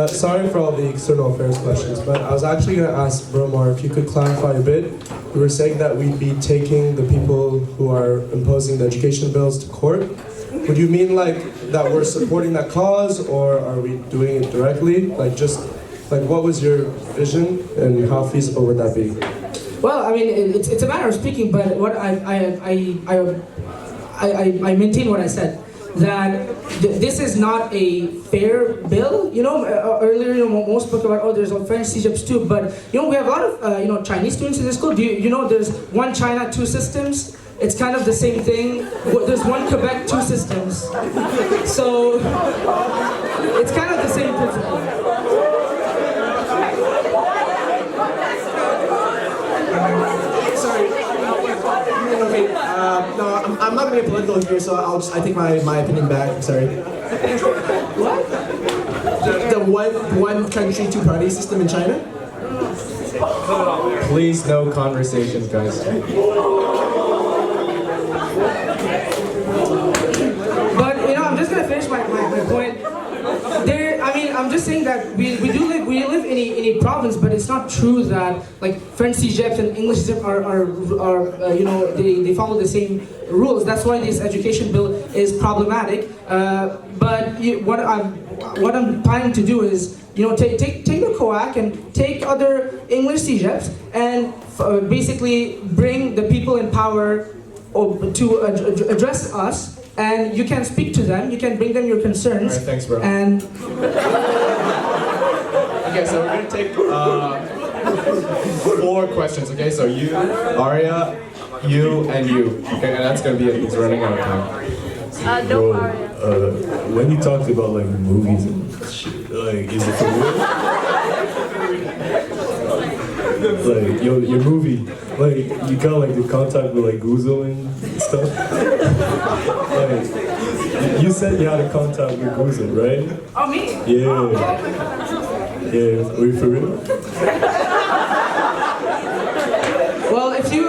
Sorry for all the external affairs questions, but I was actually going to ask Bromar if you could clarify a bit. You were saying that we'd be taking the people who are imposing the education bills to court. Would you mean like that we're supporting that cause, or are we doing it directly? Like what was your vision and how feasible would that be? Well, I mean, it's a matter of speaking, but what I maintain what I said. That this is not a fair bill. You know, earlier, most spoke about, there's French CEGEPs too, but we have a lot of Chinese students in this school. You know there's one China, two systems? It's kind of the same thing. There's one Quebec, two systems. So it's kind of the same principle. Sorry. Okay, no, I'm not going to be political here, so I take my opinion back. I'm sorry. What? The one country, two party system in China? Please, no conversations, guys. But I'm just gonna finish my point. I'm just saying that we live in a province, but it's not true that like French CEGEPs and English CEGEP are they follow the same rules. That's why this education bill is problematic. But what I'm planning to do is take the COAC and take other English CEGEPs and basically bring the people in power to address us. And you can speak to them, you can bring them your concerns. All right, thanks, bro. And okay, so we're gonna take 4 questions. Okay, so you, Aria, you, and you. Okay, and that's gonna be it. It's running out of time. No, when you talked about like movies and shit, like is it for real? Like your movie, like you got like the contact with like Guzo and stuff. Like you said you had a contact with Guzo, right? Oh, me? Yeah. Yeah, were you for real? Well, if you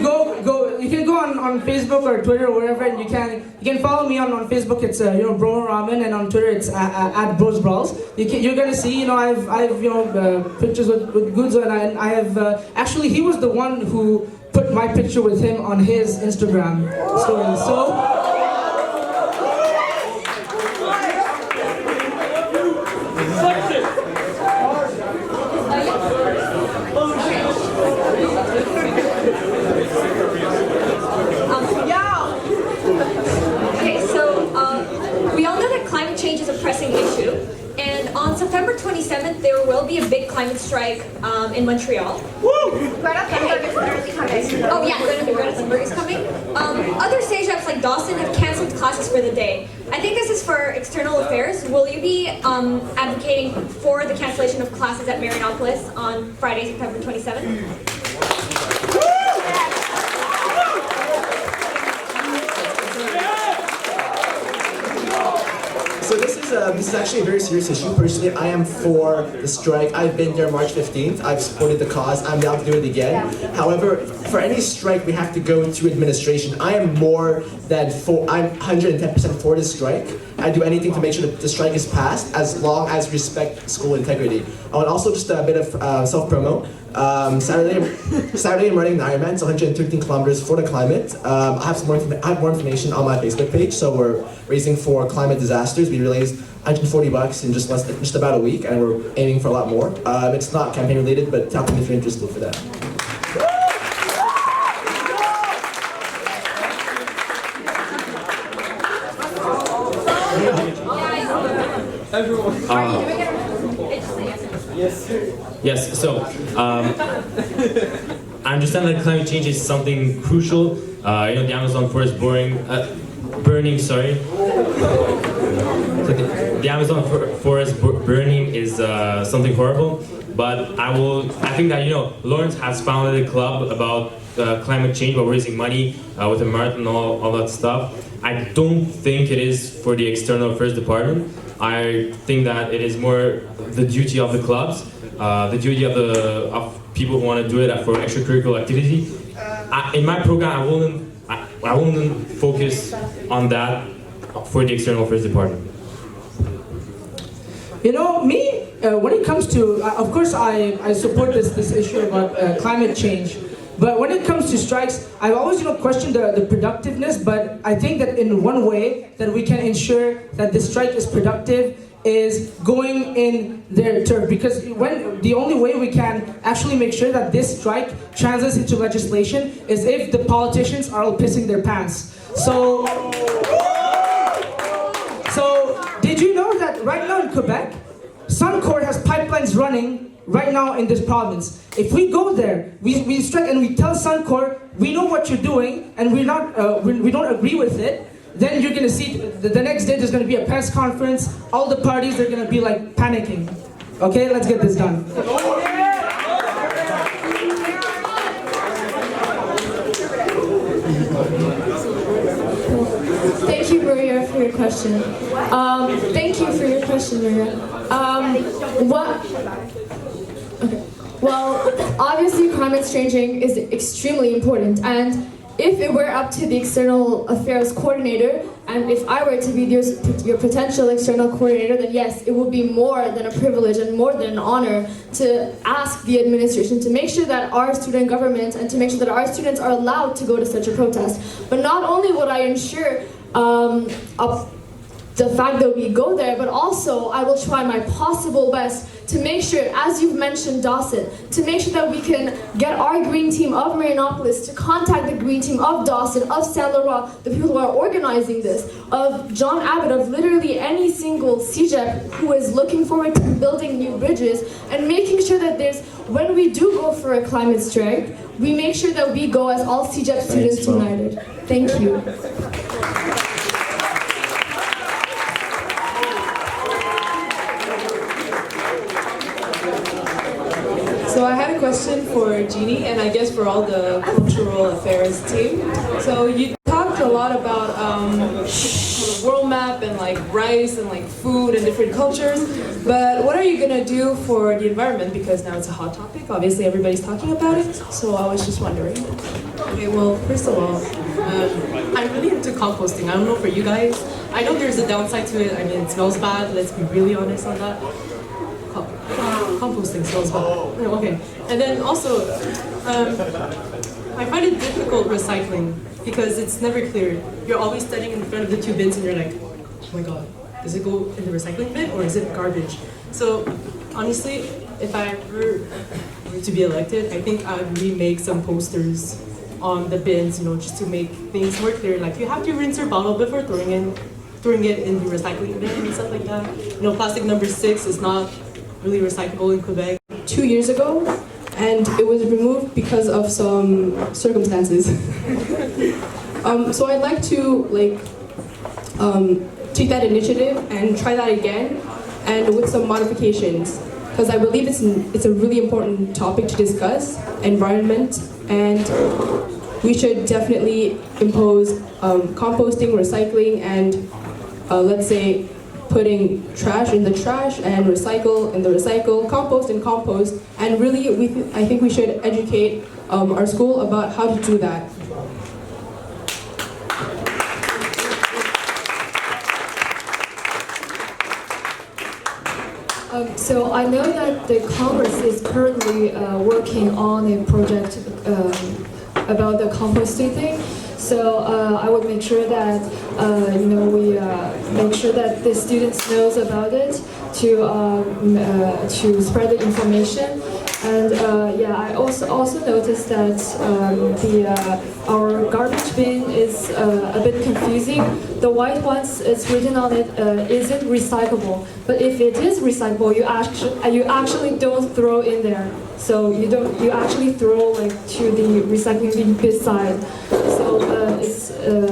go you can go on Facebook or Twitter or wherever, and you can follow me on Facebook. It's Bro Ramen, and on Twitter it's at Bros Brawls. You're gonna see I've pictures with Guzo, and I have actually he was the one who put my picture with him on his Instagram story. So. September 27th, there will be a big climate strike in Montreal. Greta Thunberg is literally coming. Oh yeah, Greta Thunberg is coming. Other CJEPs like Dawson have canceled classes for the day. I think this is for external affairs. Will you be advocating for the cancellation of classes at Marianopolis on Friday, September 27th? So this is actually a very serious issue. Personally, I am for the strike. I've been there March 15th. I've supported the cause. I'm down to do it again. However, for any strike, we have to go to administration. I am more than for. I'm 110% for the strike. I do anything to make sure that the strike is passed, as long as respect school integrity. And also just a bit of self-promo. Saturday I'm running an Ironman. It's 113 kilometers for the climate. I have more information on my Facebook page. So we're raising for climate disasters. We raised $140 in just about a week, and we're aiming for a lot more. It's not campaign related, but tell me if you're interested for that. Yes, so I understand that climate change is something crucial. The Amazon forest burning. Sorry. So the Amazon forest burning is something horrible. But I think that Lawrence has founded a club about climate change, about raising money with a marathon and all that stuff. I don't think it is for the external affairs department. I think that it is more the duty of the clubs, the duty of people who want to do it for extracurricular activity. In my program, I wouldn't focus on that for the external affairs department. When it comes to, of course, I support this issue about climate change. But when it comes to strikes, I've always questioned the productiveness, but I think that in one way that we can ensure that the strike is productive is going in their turf, because the only way we can actually make sure that this strike translates into legislation is if the politicians are all pissing their pants. So did you know that right now in Quebec, Suncor has pipelines running right now in this province? If we go there, we strike and we tell Suncor, we know what you're doing and we don't agree with it, then you're gonna see the next day there's gonna be a press conference, all the parties are gonna be like panicking. Okay, let's get this done. Thank you, Maria, for your question. Thank you for your question, Maria. Well, obviously climate changing is extremely important, and if it were up to the external affairs coordinator, and if I were to be your potential external coordinator, then yes, it would be more than a privilege and more than an honor to ask the administration to make sure that our student government and to make sure that our students are allowed to go to such a protest. But not only would I ensure the fact that we go there, but also I will try my possible best to make sure, as you've mentioned, Dawson, to make sure that we can get our green team of Marianopolis to contact the green team of Dawson, of Saint Laurent, the people who are organizing this, of John Abbott, of literally any single CJEP who is looking forward to building new bridges, and making sure that when we do go for a climate strike, we make sure that we go as all CJEP students united. Thank you. So I had a question for Jeannie, and I guess for all the cultural affairs team. So you talked a lot about the world map and like rice and like food and different cultures, but what are you gonna do for the environment? Because now it's a hot topic, obviously everybody's talking about it, so I was just wondering. Okay, well, first of all, I'm really into composting. I don't know for you guys. I know there's a downside to it. I mean, it smells bad, let's be really honest on that. Composting smells bad. Okay, and then also, I find it difficult recycling because it's never clear. You're always standing in front of the two bins and you're like, oh my god, does it go in the recycling bin or is it garbage? So honestly, if I were to be elected, I think I'd remake some posters on the bins, just to make things more clear. Like, you have to rinse your bottle before throwing it in the recycling bin and stuff like that. Plastic number 6 is not really recyclable in Quebec? 2 years ago, and it was removed because of some circumstances. So I'd like to take that initiative and try that again, and with some modifications, because I believe it's a really important topic to discuss, environment, and we should definitely impose composting, recycling, and let's say putting trash in the trash and recycle in the recycle, compost in compost, and really I think we should educate our school about how to do that. So I know that the Congress is currently working on a project about the composting thing. So I would make sure that we make sure that the students knows about it to spread the information. And yeah, I also noticed that our garbage bin is a bit confusing. The white ones, it's written on it, isn't recyclable. But if it is recyclable, you actually don't throw in there. So you actually throw to the recycling bin beside. So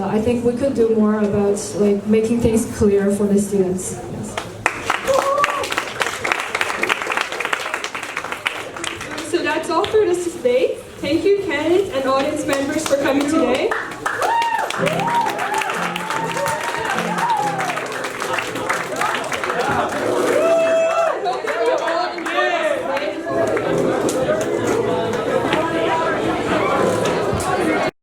I think we could do more about making things clear for the students. So that's all for us today. Thank you, candidates and audience members, for coming today.